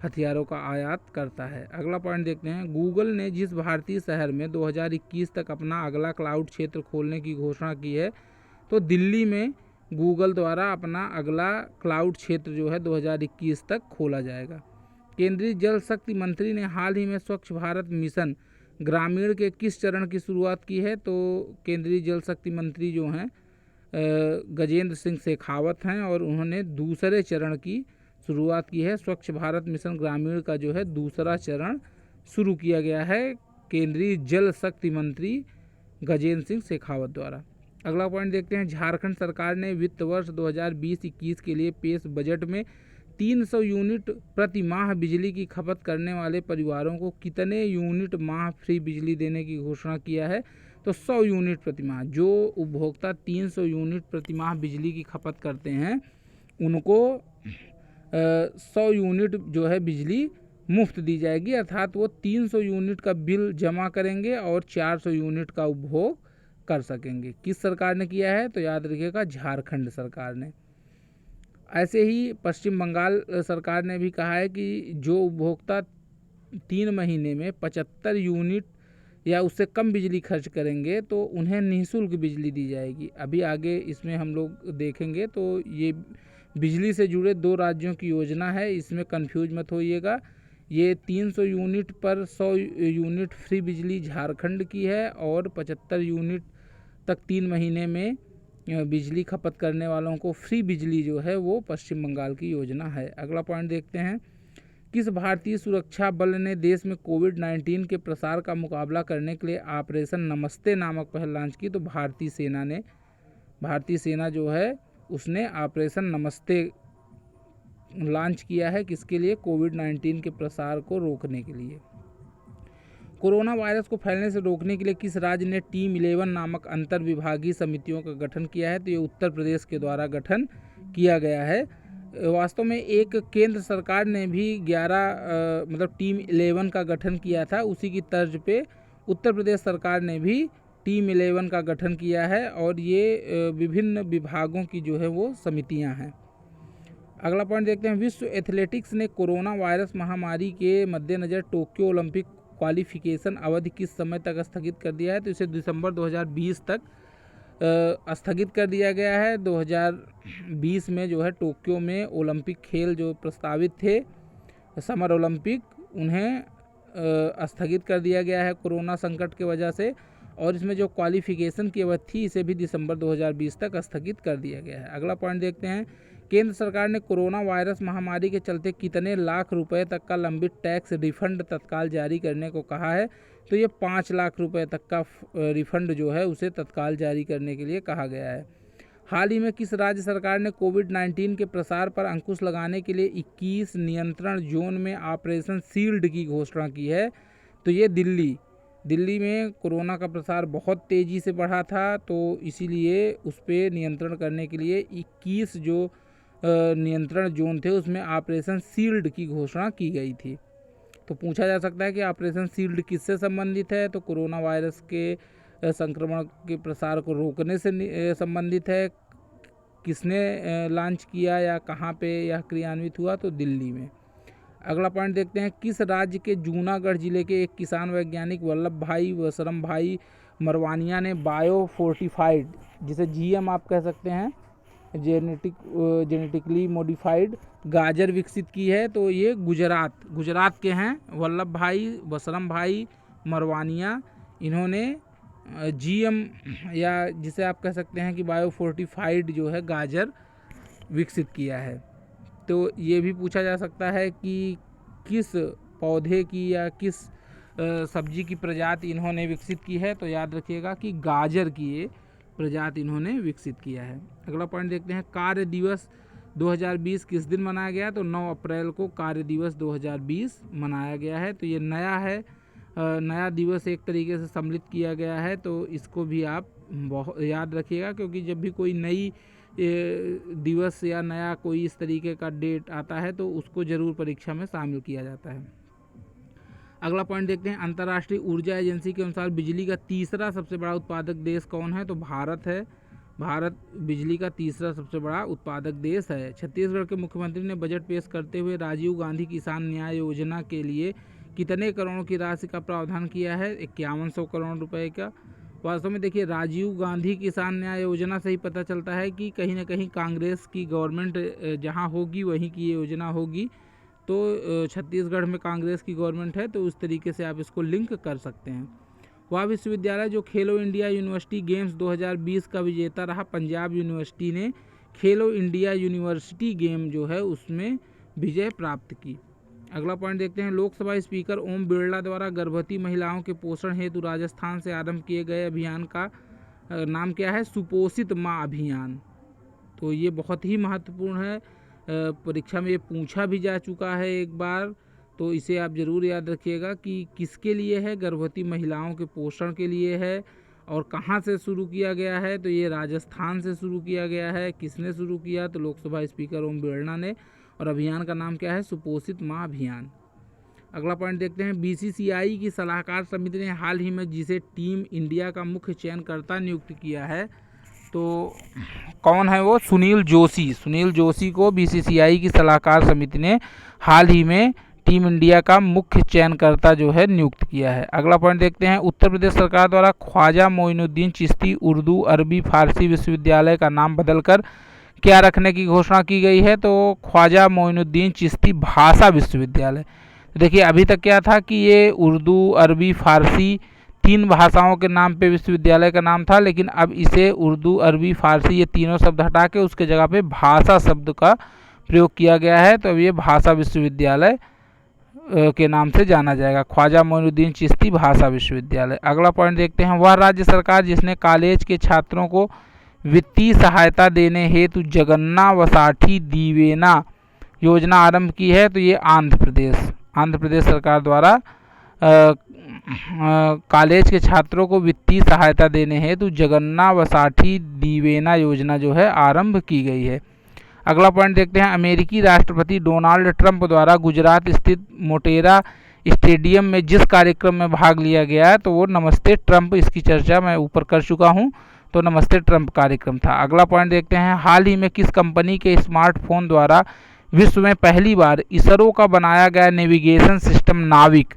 हथियारों का आयात करता है। अगला पॉइंट देखते हैं। गूगल ने जिस भारतीय शहर में 2021 तक अपना अगला क्लाउड क्षेत्र खोलने की घोषणा की है, तो दिल्ली में गूगल द्वारा अपना अगला क्लाउड क्षेत्र जो है 2021 तक खोला जाएगा। केंद्रीय जल शक्ति मंत्री ने हाल ही में स्वच्छ भारत मिशन ग्रामीण के किस चरण की शुरुआत की है? तो केंद्रीय जल शक्ति मंत्री जो हैं गजेंद्र सिंह शेखावत हैं और उन्होंने दूसरे चरण की शुरुआत की है। स्वच्छ भारत मिशन ग्रामीण का जो है दूसरा चरण शुरू किया गया है केंद्रीय जल शक्ति मंत्री गजेंद्र सिंह शेखावत द्वारा। अगला पॉइंट देखते हैं, झारखंड सरकार ने वित्त वर्ष 2020-21 के लिए पेश बजट में 300 यूनिट प्रति माह बिजली की खपत करने वाले परिवारों को कितने यूनिट माह फ्री बिजली देने की घोषणा किया है? तो 100 यूनिट प्रति माह। जो उपभोक्ता 300 यूनिट प्रति माह बिजली की खपत करते हैं उनको 100 यूनिट जो है बिजली मुफ्त दी जाएगी, अर्थात वो 300 यूनिट का बिल जमा करेंगे और 400 यूनिट का उपभोग कर सकेंगे। किस सरकार ने किया है? तो याद रखिएगा, झारखंड सरकार ने। ऐसे ही पश्चिम बंगाल सरकार ने भी कहा है कि जो उपभोक्ता 3 महीने में 75 यूनिट या उससे कम बिजली खर्च करेंगे तो उन्हें निःशुल्क बिजली दी जाएगी। अभी आगे इसमें हम लोग देखेंगे। तो ये बिजली से जुड़े 2 राज्यों की योजना है, इसमें कंफ्यूज मत होइएगा। ये 300 यूनिट पर 100 यूनिट फ्री बिजली झारखंड की है और 75 यूनिट तक 3 महीने में बिजली खपत करने वालों को फ्री बिजली जो है वो पश्चिम बंगाल की योजना है। अगला पॉइंट देखते हैं, किस भारतीय सुरक्षा बल ने देश में कोविड-19 के प्रसार का मुकाबला करने के लिए ऑपरेशन नमस्ते नामक पहल लॉन्च की? तो भारतीय सेना जो है उसने ऑपरेशन नमस्ते लॉन्च किया है। किसके लिए? कोविड-19 के प्रसार को रोकने के लिए। कोरोना वायरस को फैलने से रोकने के लिए किस राज्य ने टीम 11 नामक अंतर विभागीय समितियों का गठन किया है? तो ये उत्तर प्रदेश के द्वारा गठन किया गया है। वास्तव में एक केंद्र सरकार ने भी 11 मतलब टीम 11 का गठन किया था, उसी की तर्ज पे उत्तर प्रदेश सरकार ने भी टीम 11 का गठन किया है और ये विभिन्न विभागों की जो है वो समितियां हैं। अगला पॉइंट देखते हैं, विश्व एथलेटिक्स ने कोरोना वायरस महामारी के मद्देनज़र टोक्यो ओलंपिक क्वालिफिकेशन अवधि किस समय तक स्थगित कर दिया है? तो इसे दिसंबर 2020 तक स्थगित कर दिया गया है। 2020 में जो है टोक्यो में ओलंपिक खेल जो प्रस्तावित थे समर ओलंपिक, उन्हें स्थगित कर दिया गया है कोरोना संकट की वजह से, और इसमें जो क्वालिफिकेशन की अवधि थी इसे भी दिसंबर 2020 तक स्थगित कर दिया गया है। अगला पॉइंट देखते हैं, केंद्र सरकार ने कोरोना वायरस महामारी के चलते कितने लाख रुपए तक का लंबित टैक्स रिफंड तत्काल जारी करने को कहा है? तो ये 5 लाख रुपए तक का रिफंड जो है उसे तत्काल जारी करने के लिए कहा गया है। हाल ही में किस राज्य सरकार ने कोविड-19 के प्रसार पर अंकुश लगाने के लिए 21 नियंत्रण जोन में ऑपरेशन शील्ड की घोषणा की है? तो ये दिल्ली में कोरोना का प्रसार बहुत तेज़ी से बढ़ा था, तो इसीलिए उस पर नियंत्रण करने के लिए 21 जो नियंत्रण जोन थे उसमें ऑपरेशन शील्ड की घोषणा की गई थी। तो पूछा जा सकता है कि ऑपरेशन शील्ड किससे संबंधित है? तो कोरोना वायरस के संक्रमण के प्रसार को रोकने से संबंधित है। किसने लॉन्च किया या कहाँ पे यह क्रियान्वित हुआ? तो दिल्ली में। अगला पॉइंट देखते हैं, किस राज्य के जूनागढ़ जिले के एक किसान वैज्ञानिक वल्लभ भाई वसरम भाई मरवानिया ने बायो फोर्टिफाइड, जिसे जीएम आप कह सकते हैं, जेनेटिकली मॉडिफाइड गाजर विकसित की है? तो ये गुजरात के हैं वल्लभ भाई वसरम भाई मरवानिया। इन्होंने जीएम या जिसे आप कह सकते हैं कि बायो फोर्टिफाइड जो है गाजर विकसित किया है। तो ये भी पूछा जा सकता है कि किस पौधे की या किस सब्जी की प्रजाति इन्होंने विकसित की है? तो याद रखिएगा कि गाजर की ये प्रजाति इन्होंने विकसित किया है। अगला पॉइंट देखते हैं, कार्य दिवस 2020 किस दिन मनाया गया? तो 9 अप्रैल को कार्य दिवस 2020 मनाया गया है। तो ये नया है, नया दिवस एक तरीके से सम्मिलित किया गया है, तो इसको भी आप बहुत याद रखिएगा, क्योंकि जब भी कोई नई दिवस या नया कोई इस तरीके का डेट आता है तो उसको ज़रूर परीक्षा में शामिल किया जाता है। अगला पॉइंट देखते हैं, अंतर्राष्ट्रीय ऊर्जा एजेंसी के अनुसार बिजली का तीसरा सबसे बड़ा उत्पादक देश कौन है? तो भारत है। भारत बिजली का तीसरा सबसे बड़ा उत्पादक देश है। छत्तीसगढ़ के मुख्यमंत्री ने बजट पेश करते हुए राजीव गांधी किसान न्याय योजना के लिए कितने करोड़ की राशि का प्रावधान किया है? 5100 करोड़ रुपए का। वास्तव में देखिए, राजीव गांधी किसान न्याय योजना से ही पता चलता है कि कहीं ना कहीं कांग्रेस की गवर्नमेंट जहां होगी वहीं की ये योजना होगी। तो छत्तीसगढ़ में कांग्रेस की गवर्नमेंट है, तो उस तरीके से आप इसको लिंक कर सकते हैं। वह विश्वविद्यालय जो खेलो इंडिया यूनिवर्सिटी गेम्स 2020 का विजेता रहा, पंजाब यूनिवर्सिटी ने खेलो इंडिया यूनिवर्सिटी गेम जो है उसमें विजय प्राप्त की। अगला पॉइंट देखते हैं, लोकसभा स्पीकर ओम बिरला द्वारा गर्भवती महिलाओं के पोषण हेतु राजस्थान से आरंभ किए गए अभियान का नाम क्या है, सुपोषित माँ अभियान। तो ये बहुत ही महत्वपूर्ण है, परीक्षा में ये पूछा भी जा चुका है एक बार, तो इसे आप ज़रूर याद रखिएगा कि किसके लिए है, गर्भवती महिलाओं के पोषण के लिए है। और कहाँ से शुरू किया गया है, तो ये राजस्थान से शुरू किया गया है। किसने शुरू किया, तो लोकसभा स्पीकर ओम बिरला ने। और अभियान का नाम क्या है, सुपोषित माँ अभियान। अगला पॉइंट देखते हैं, बीसीसीआई की सलाहकार समिति ने हाल ही में जिसे टीम इंडिया का मुख्य चयनकर्ता नियुक्त किया है, तो कौन है वो, सुनील जोशी। सुनील जोशी को बीसीसीआई की सलाहकार समिति ने हाल ही में टीम इंडिया का मुख्य चयनकर्ता जो है नियुक्त किया है। अगला पॉइंट देखते हैं, उत्तर प्रदेश सरकार द्वारा ख्वाजा मोइनुद्दीन चिश्ती उर्दू अरबी फारसी विश्वविद्यालय का नाम बदलकर क्या रखने की घोषणा की गई है, तो ख्वाजा मोइनुद्दीन चिश्ती भाषा विश्वविद्यालय। देखिए अभी तक क्या था कि ये उर्दू अरबी फारसी 3 भाषाओं के नाम पे विश्वविद्यालय का नाम था, लेकिन अब इसे उर्दू अरबी फारसी ये तीनों शब्द हटा के उसके जगह पे भाषा शब्द का प्रयोग किया गया है। तो अब ये भाषा विश्वविद्यालय के नाम से जाना जाएगा, ख्वाजा मोइनुद्दीन चिश्ती भाषा विश्वविद्यालय। अगला पॉइंट देखते हैं, वह राज्य सरकार जिसने कॉलेज के छात्रों को वित्तीय सहायता देने हेतु जगन्ना वसाठी दीवेना योजना आरंभ की है, तो ये आंध्र प्रदेश। आंध्र प्रदेश सरकार द्वारा कॉलेज के छात्रों को वित्तीय सहायता देने हेतु जगन्ना वसाठी दीवेना योजना जो है आरंभ की गई है। अगला पॉइंट देखते हैं, अमेरिकी राष्ट्रपति डोनाल्ड ट्रंप द्वारा गुजरात स्थित मोटेरा स्टेडियम में जिस कार्यक्रम में भाग लिया गया तो वो नमस्ते ट्रंप, इसकी चर्चा मैं ऊपर कर चुका हूँ, तो नमस्ते ट्रंप कार्यक्रम था। अगला पॉइंट देखते हैं, हाल ही में किस कंपनी के स्मार्टफोन द्वारा विश्व में पहली बार इसरो का बनाया गया नेविगेशन सिस्टम नाविक।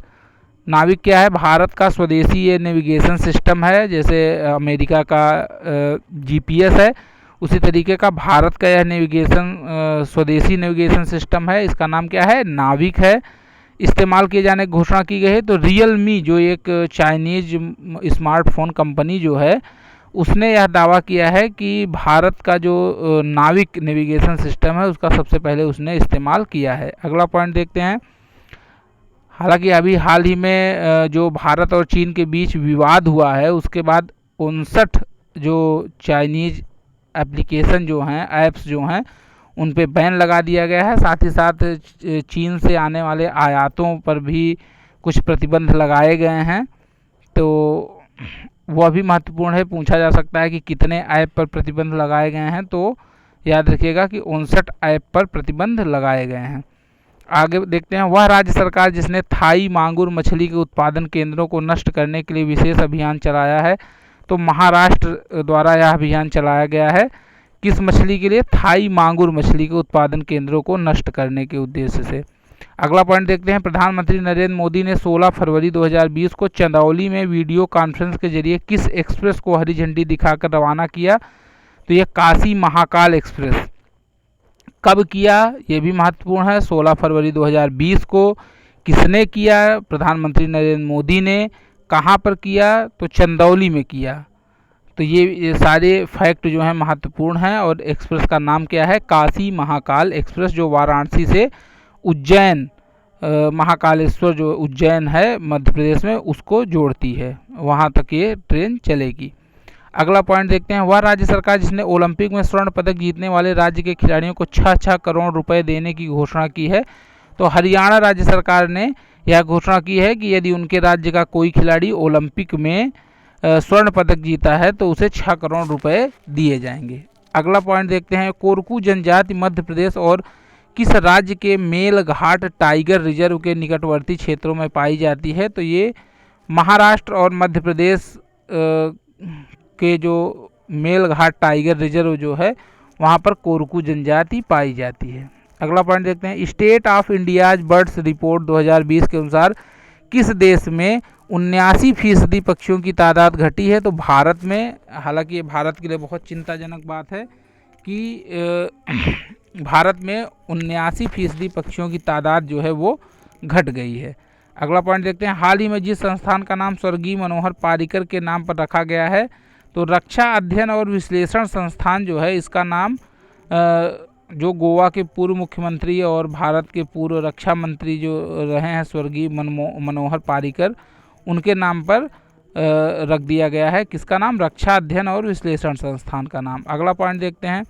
नाविक क्या है, भारत का स्वदेशी ये नेविगेशन सिस्टम है, जैसे अमेरिका का जीपीएस है, उसी तरीके का भारत का यह नेविगेशन स्वदेशी नेविगेशन सिस्टम है। इसका नाम क्या है, नाविक है। इस्तेमाल किए जाने की घोषणा की गई है, तो रियलमी जो एक चाइनीज स्मार्टफोन कंपनी जो है उसने यह दावा किया है कि भारत का जो नाविक नेविगेशन सिस्टम है उसका सबसे पहले उसने इस्तेमाल किया है। अगला पॉइंट देखते हैं, हालांकि अभी हाल ही में जो भारत और चीन के बीच विवाद हुआ है उसके बाद 59 जो चाइनीज एप्लीकेशन जो हैं, ऐप्स जो हैं, उन पे बैन लगा दिया गया है। साथ ही साथ चीन से आने वाले आयातों पर भी कुछ प्रतिबंध लगाए गए हैं, तो वह भी महत्वपूर्ण है, पूछा जा सकता है कि कितने ऐप पर प्रतिबंध लगाए गए हैं, तो याद रखिएगा कि 59 ऐप पर प्रतिबंध लगाए गए हैं। आगे देखते हैं, वह राज्य सरकार जिसने थाई मांगुर मछली के उत्पादन केंद्रों को नष्ट करने के लिए विशेष अभियान चलाया है, तो महाराष्ट्र द्वारा यह अभियान चलाया गया है। किस मछली के लिए, थाई मांगुर मछली के उत्पादन केंद्रों को नष्ट करने के उद्देश्य से। अगला पॉइंट देखते हैं, प्रधानमंत्री नरेंद्र मोदी ने 16 फरवरी 2020 को चंदौली में वीडियो कॉन्फ्रेंस के जरिए किस एक्सप्रेस को हरी झंडी दिखाकर रवाना किया, तो यह काशी महाकाल एक्सप्रेस। कब किया, ये भी महत्वपूर्ण है, 16 फरवरी 2020 को। किसने किया, प्रधानमंत्री नरेंद्र मोदी ने। कहाँ पर किया, तो चंदौली में किया। तो ये सारे फैक्ट जो हैं महत्वपूर्ण हैं। और एक्सप्रेस का नाम क्या है, काशी महाकाल एक्सप्रेस, जो वाराणसी से उज्जैन, महाकालेश्वर जो उज्जैन है मध्य प्रदेश में, उसको जोड़ती है, वहाँ तक ये ट्रेन चलेगी। अगला पॉइंट देखते हैं, वह राज्य सरकार जिसने ओलंपिक में स्वर्ण पदक जीतने वाले राज्य के खिलाड़ियों को 6-6 करोड़ रुपए देने की घोषणा की है, तो हरियाणा राज्य सरकार ने यह घोषणा की है कि यदि उनके राज्य का कोई खिलाड़ी ओलंपिक में स्वर्ण पदक जीता है तो उसे 6 करोड़ रुपए दिए जाएंगे। अगला पॉइंट देखते हैं, कोरकू जनजाति मध्य प्रदेश और किस राज्य के मेलघाट टाइगर रिजर्व के निकटवर्ती क्षेत्रों में पाई जाती है, तो ये महाराष्ट्र और मध्य प्रदेश के जो मेलघाट टाइगर रिजर्व जो है वहाँ पर कोरकू जनजाति पाई जाती है। अगला पॉइंट देखते हैं, state of India's birds report 2020 के अनुसार किस देश में 79% पक्षियों की तादाद घटी है, तो भारत में। हालांकि ये भारत के लिए बहुत चिंताजनक बात है कि भारत में 79% पक्षियों की तादाद जो है वो घट गई है। अगला पॉइंट देखते हैं, हाल ही में जिस संस्थान का नाम स्वर्गीय मनोहर पारिकर के नाम पर रखा गया है, तो रक्षा अध्ययन और विश्लेषण संस्थान जो है, इसका नाम जो गोवा के पूर्व मुख्यमंत्री और भारत के पूर्व रक्षा मंत्री जो रहे हैं स्वर्गीय मनोहर पारिकर, उनके नाम पर रख दिया गया है। किसका नाम? रक्षा अध्ययन और विश्लेषण संस्थान का नाम। अगला पॉइंट देखते हैं।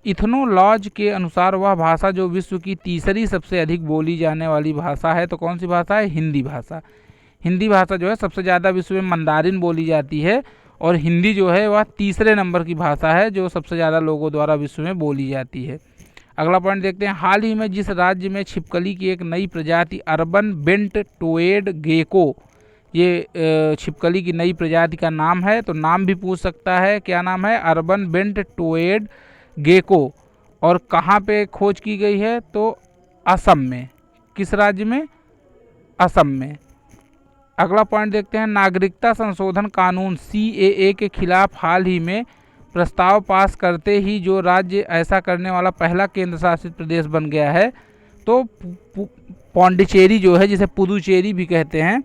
इथनोलॉज के अनुसार वह भाषा जो विश्व की तीसरी सबसे अधिक बोली जाने वाली भाषा है, तो कौन सी भाषा है? हिंदी भाषा। हिंदी भाषा जो है सबसे ज़्यादा विश्व में मंदारिन बोली जाती है, और हिंदी जो है वह तीसरे नंबर की भाषा है जो सबसे ज़्यादा लोगों द्वारा विश्व में बोली जाती है। अगला पॉइंट देखते हैं। हाल ही में जिस राज्य में छिपकली की एक नई प्रजाति अर्बन बेंट टोएड गेको, ये छिपकली की नई प्रजाति का नाम है, तो नाम भी पूछ सकता है। क्या नाम है? Urban bent toed gecko. और कहाँ पे खोज की गई है? तो असम में। किस राज्य में? असम में। अगला पॉइंट देखते हैं। नागरिकता संशोधन कानून CAA के खिलाफ हाल ही में प्रस्ताव पास करते ही जो राज्य ऐसा करने वाला पहला केंद्र शासित प्रदेश बन गया है, तो पौंडीचेरी जो है, जिसे पुदुचेरी भी कहते हैं,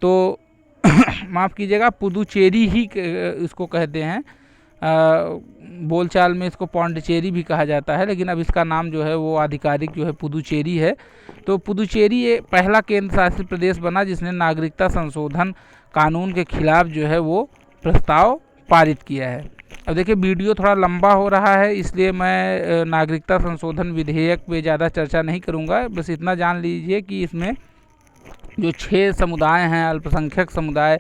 तो माफ़ कीजिएगा, पुदुचेरी ही इसको कहते हैं। बोलचाल में इसको पौंडीचेरी भी कहा जाता है, लेकिन अब इसका नाम जो है वो आधिकारिक जो है पुदुचेरी है। तो पुदुचेरी ये पहला केंद्र शासित प्रदेश बना जिसने नागरिकता संशोधन कानून के खिलाफ जो है वो प्रस्ताव पारित किया है। अब देखिए, वीडियो थोड़ा लंबा हो रहा है, इसलिए मैं नागरिकता संशोधन विधेयक पे ज़्यादा चर्चा नहीं करूँगा। बस इतना जान लीजिए कि इसमें जो 6 समुदाय हैं, अल्पसंख्यक समुदाय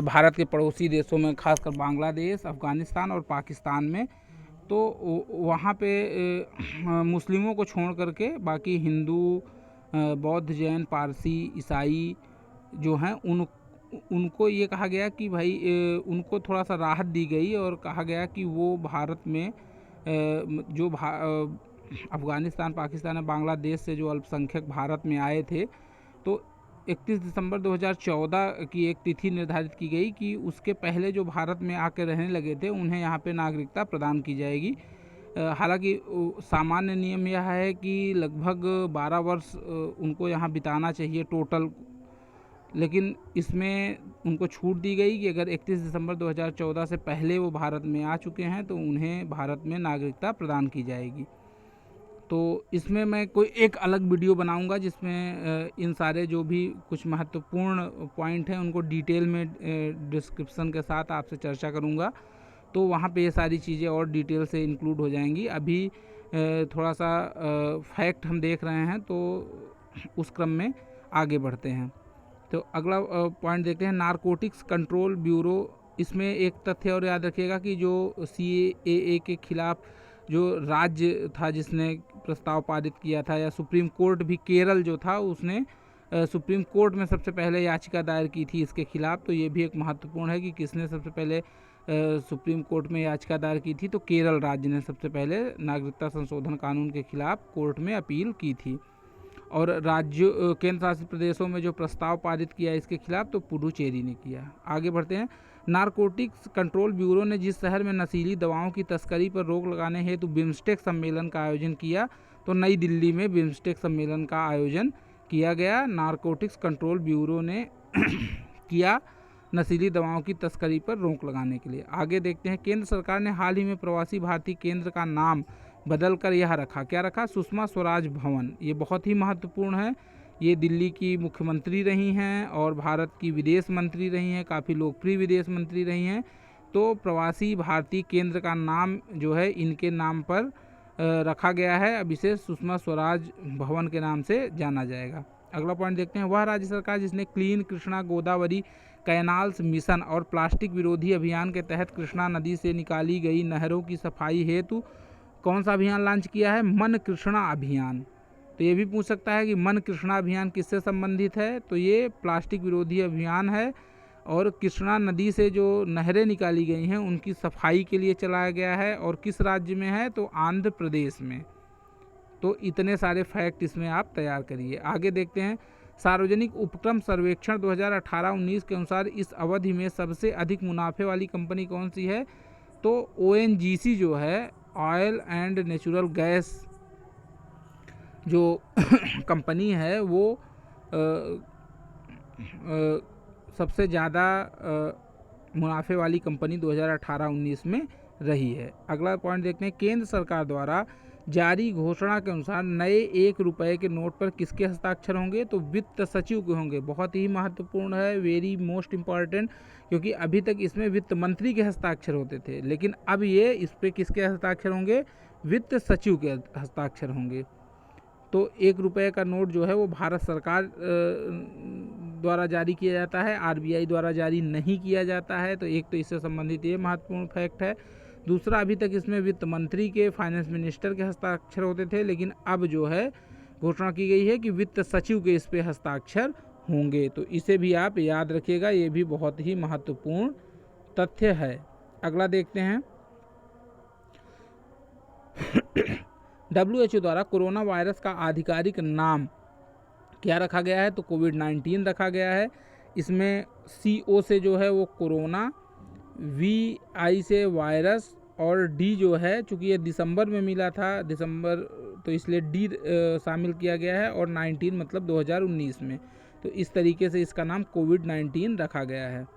भारत के पड़ोसी देशों में, खासकर बांग्लादेश, अफ़गानिस्तान और पाकिस्तान में, तो वहाँ पे मुस्लिमों को छोड़ करके बाकी हिंदू, बौद्ध, जैन, पारसी, ईसाई जो हैं उनको ये कहा गया कि भाई उनको थोड़ा सा राहत दी गई, और कहा गया कि वो भारत में जो अफ़गानिस्तान, पाकिस्तान और बांग्लादेश से जो अल्पसंख्यक भारत में आए थे, तो 31 दिसंबर 2014 की एक तिथि निर्धारित की गई कि उसके पहले जो भारत में आकर रहने लगे थे उन्हें यहाँ पे नागरिकता प्रदान की जाएगी। हालांकि सामान्य नियम यह है कि लगभग 12 वर्ष उनको यहाँ बिताना चाहिए टोटल, लेकिन इसमें उनको छूट दी गई कि अगर 31 दिसंबर 2014 से पहले वो भारत में आ चुके हैं तो उन्हें भारत में नागरिकता प्रदान की जाएगी। तो इसमें मैं कोई एक अलग वीडियो बनाऊंगा जिसमें इन सारे जो भी कुछ महत्वपूर्ण पॉइंट हैं उनको डिटेल में डिस्क्रिप्शन के साथ आपसे चर्चा करूंगा, तो वहाँ पे ये सारी चीज़ें और डिटेल से इंक्लूड हो जाएंगी। अभी थोड़ा सा फैक्ट हम देख रहे हैं, तो उस क्रम में आगे बढ़ते हैं। तो अगला पॉइंट देखते हैं। नारकोटिक्स कंट्रोल ब्यूरो, इसमें एक तथ्य और याद रखिएगा कि जो CAA के खिलाफ जो राज्य था जिसने प्रस्ताव पारित किया था, या सुप्रीम कोर्ट भी, केरल जो था उसने सुप्रीम कोर्ट में सबसे पहले याचिका दायर की थी इसके खिलाफ। तो ये भी एक महत्वपूर्ण है कि किसने सबसे पहले सुप्रीम कोर्ट में याचिका दायर की थी, तो केरल राज्य ने सबसे पहले नागरिकता संशोधन कानून के खिलाफ कोर्ट में अपील की थी। और राज्यों, केंद्र शासित प्रदेशों में जो प्रस्ताव पारित किया इसके खिलाफ, तो पुडुचेरी ने किया। आगे बढ़ते हैं। नारकोटिक्स कंट्रोल ब्यूरो ने जिस शहर में नशीली दवाओं की तस्करी पर रोक लगाने हेतु बिम्स्टेक सम्मेलन का आयोजन किया, तो नई दिल्ली में बिम्स्टेक सम्मेलन का आयोजन किया गया। नारकोटिक्स कंट्रोल ब्यूरो ने किया नशीली दवाओं की तस्करी पर रोक लगाने के लिए। आगे देखते हैं। केंद्र सरकार ने हाल ही में प्रवासी भारतीय केंद्र का नाम बदलकर यह रखा, क्या रखा? सुषमा स्वराज भवन। ये बहुत ही महत्वपूर्ण है। ये दिल्ली की मुख्यमंत्री रही हैं और भारत की विदेश मंत्री रही हैं, काफ़ी लोकप्रिय विदेश मंत्री रही हैं। तो प्रवासी भारतीय केंद्र का नाम जो है इनके नाम पर रखा गया है। अब इसे सुषमा स्वराज भवन के नाम से जाना जाएगा। अगला पॉइंट देखते हैं। वह राज्य सरकार जिसने clean Krishna Godavari canals mission और प्लास्टिक विरोधी अभियान के तहत कृष्णा नदी से निकाली गई नहरों की सफाई हेतु कौन सा अभियान लॉन्च किया है? मन कृष्णा अभियान। तो ये भी पूछ सकता है कि मन कृष्णा अभियान किससे संबंधित है, तो ये प्लास्टिक विरोधी अभियान है, और कृष्णा नदी से जो नहरें निकाली गई हैं उनकी सफाई के लिए चलाया गया है। और किस राज्य में है? तो आंध्र प्रदेश में। तो इतने सारे फैक्ट इसमें आप तैयार करिए। आगे देखते हैं। सार्वजनिक उपक्रम सर्वेक्षण 2018-19 के अनुसार इस अवधि में सबसे अधिक मुनाफे वाली कंपनी कौन सी है? तो ONGC जो है, ऑयल एंड नेचुरल गैस जो कंपनी है वो सबसे ज़्यादा मुनाफे वाली कंपनी 2018-19 में रही है। अगला पॉइंट देखते हैं। केंद्र सरकार द्वारा जारी घोषणा के अनुसार नए 1 रुपये के नोट पर किसके हस्ताक्षर होंगे? तो वित्त सचिव के होंगे। बहुत ही महत्वपूर्ण है, वेरी मोस्ट इम्पॉर्टेंट, क्योंकि अभी तक इसमें वित्त मंत्री के हस्ताक्षर होते थे, लेकिन अब ये इस पर किसके हस्ताक्षर होंगे? वित्त सचिव के हस्ताक्षर होंगे। तो 1 रुपये का नोट जो है वो भारत सरकार द्वारा जारी किया जाता है, आरबीआई द्वारा जारी नहीं किया जाता है। तो एक तो इससे संबंधित ये महत्वपूर्ण फैक्ट है। दूसरा, अभी तक इसमें वित्त मंत्री के, फाइनेंस मिनिस्टर के हस्ताक्षर होते थे, लेकिन अब जो है घोषणा की गई है कि वित्त सचिव के इस पे हस्ताक्षर होंगे। तो इसे भी आप याद रखिएगा, ये भी बहुत ही महत्वपूर्ण तथ्य है। अगला देखते हैं। WHO द्वारा कोरोना वायरस का आधिकारिक नाम क्या रखा गया है? तो कोविड-19 रखा गया है। इसमें CO से जो है वो कोरोना, VI से वायरस, और D जो है, चूँकि ये दिसंबर में मिला था, दिसंबर, तो इसलिए D शामिल किया गया है, और 19 मतलब 2019 में। तो इस तरीके से इसका नाम कोविड-19 रखा गया है।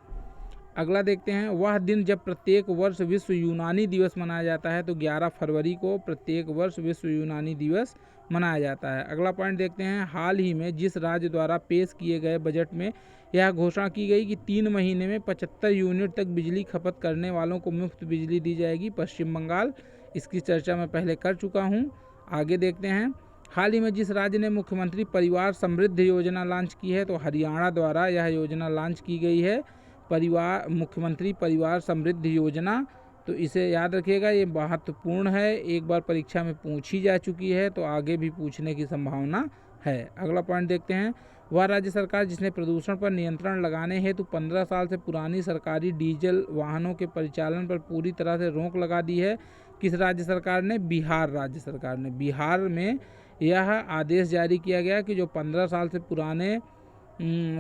अगला देखते हैं। वह दिन जब प्रत्येक वर्ष विश्व यूनानी दिवस मनाया जाता है। तो 11 फरवरी को प्रत्येक वर्ष विश्व यूनानी दिवस मनाया जाता है। अगला पॉइंट देखते हैं। हाल ही में जिस राज्य द्वारा पेश किए गए बजट में यह घोषणा की गई कि 3 महीने में 75 यूनिट तक बिजली खपत करने वालों को मुफ्त बिजली दी जाएगी? पश्चिम बंगाल। इसकी चर्चा मैं पहले कर चुका हूँ। आगे देखते हैं। हाल ही में जिस राज्य ने मुख्यमंत्री परिवार समृद्धि योजना लॉन्च की है? तो हरियाणा द्वारा यह योजना लॉन्च की गई है, मुख्यमंत्री परिवार समृद्धि योजना। तो इसे याद रखिएगा, ये महत्वपूर्ण है, एक बार परीक्षा में पूछी जा चुकी है, तो आगे भी पूछने की संभावना है। अगला पॉइंट देखते हैं। वह राज्य सरकार जिसने प्रदूषण पर नियंत्रण लगाने हेतु 15 साल से पुरानी सरकारी डीजल वाहनों के परिचालन पर पूरी तरह से रोक लगा दी है? किस राज्य सरकार ने? बिहार राज्य सरकार ने। बिहार में यह आदेश जारी किया गया कि जो 15 साल से पुराने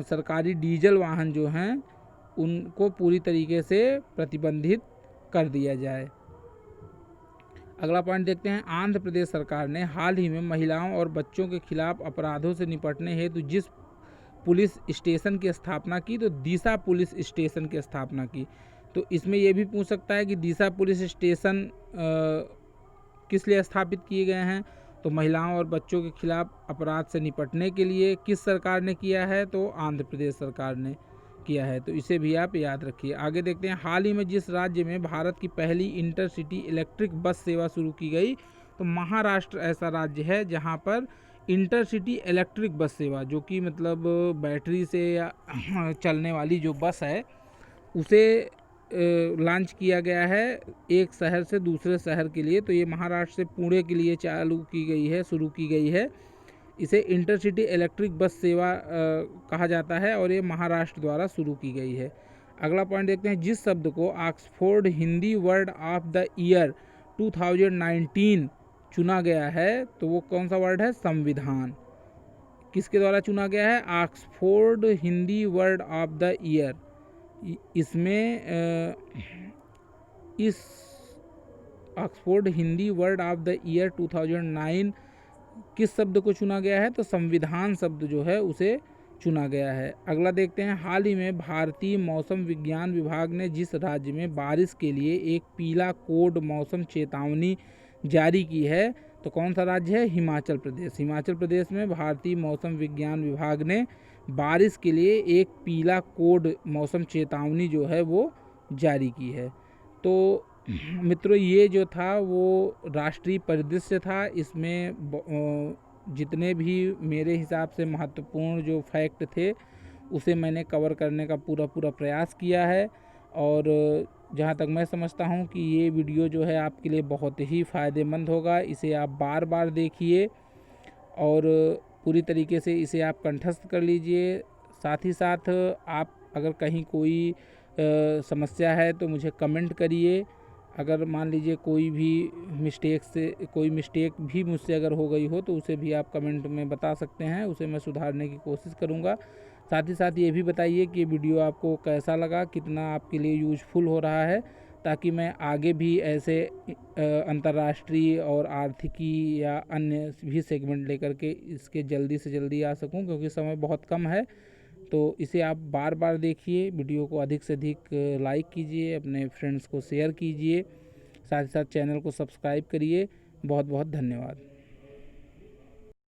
सरकारी डीजल वाहन जो हैं उनको पूरी तरीके से प्रतिबंधित कर दिया जाए। अगला पॉइंट देखते हैं। आंध्र प्रदेश सरकार ने हाल ही में महिलाओं और बच्चों के खिलाफ अपराधों से निपटने हेतु जिस पुलिस स्टेशन की स्थापना की? तो दिशा पुलिस स्टेशन की स्थापना की। तो इसमें यह भी पूछ सकता है कि दिशा पुलिस स्टेशन किस लिए स्थापित किए गए हैं? तो महिलाओं और बच्चों के खिलाफ अपराध से निपटने के लिए। किस सरकार ने किया है? तो आंध्र प्रदेश सरकार ने किया है। तो इसे भी आप याद रखिए। आगे देखते हैं। हाल ही में जिस राज्य में भारत की पहली इंटरसिटी इलेक्ट्रिक बस सेवा शुरू की गई? तो महाराष्ट्र ऐसा राज्य है जहां पर इंटरसिटी इलेक्ट्रिक बस सेवा, जो कि मतलब बैटरी से चलने वाली जो बस है, उसे लॉन्च किया गया है एक शहर से दूसरे शहर के लिए। तो ये महाराष्ट्र से पुणे के लिए चालू की गई है, शुरू की गई है। इसे इंटरसिटी इलेक्ट्रिक बस सेवा कहा जाता है, और ये महाराष्ट्र द्वारा शुरू की गई है। अगला पॉइंट देखते हैं। जिस शब्द को Oxford Hindi word of the year 2019 चुना गया है, तो वो कौन सा वर्ड है? संविधान। किसके द्वारा चुना गया है? Oxford Hindi word of the year. इसमें इस Oxford Hindi word of the year 2009 किस शब्द को चुना गया है? तो संविधान शब्द जो है उसे चुना गया है। अगला देखते हैं। हाल ही में भारतीय मौसम विज्ञान विभाग ने जिस राज्य में बारिश के लिए एक पीला कोड मौसम चेतावनी जारी की है, तो कौन सा राज्य है? हिमाचल प्रदेश। हिमाचल प्रदेश में भारतीय मौसम विज्ञान विभाग ने बारिश के लिए एक पीला कोड मौसम चेतावनी जो है वो जारी की है। तो मित्रों, ये जो था वो राष्ट्रीय परिदृश्य था। इसमें जितने भी मेरे हिसाब से महत्वपूर्ण जो फैक्ट थे उसे मैंने कवर करने का पूरा प्रयास किया है। और जहाँ तक मैं समझता हूँ कि ये वीडियो जो है आपके लिए बहुत ही फ़ायदेमंद होगा। इसे आप बार बार देखिए और पूरी तरीके से इसे आप कंठस्थ कर लीजिए। साथ ही साथ आप अगर कहीं कोई समस्या है तो मुझे कमेंट करिए। अगर मान लीजिए कोई मिस्टेक भी मुझसे अगर हो गई हो तो उसे भी आप कमेंट में बता सकते हैं, उसे मैं सुधारने की कोशिश करूँगा। साथ ही साथ ये भी बताइए कि वीडियो आपको कैसा लगा, कितना आपके लिए यूजफुल हो रहा है, ताकि मैं आगे भी ऐसे अंतर्राष्ट्रीय और आर्थिकी या अन्य भी सेगमेंट लेकर के इसके जल्दी से जल्दी आ सकूं, क्योंकि समय बहुत कम है। तो इसे आप बार बार देखिए, वीडियो को अधिक से अधिक लाइक कीजिए, अपने फ्रेंड्स को शेयर कीजिए, साथ ही साथ चैनल को सब्सक्राइब करिए। बहुत बहुत धन्यवाद।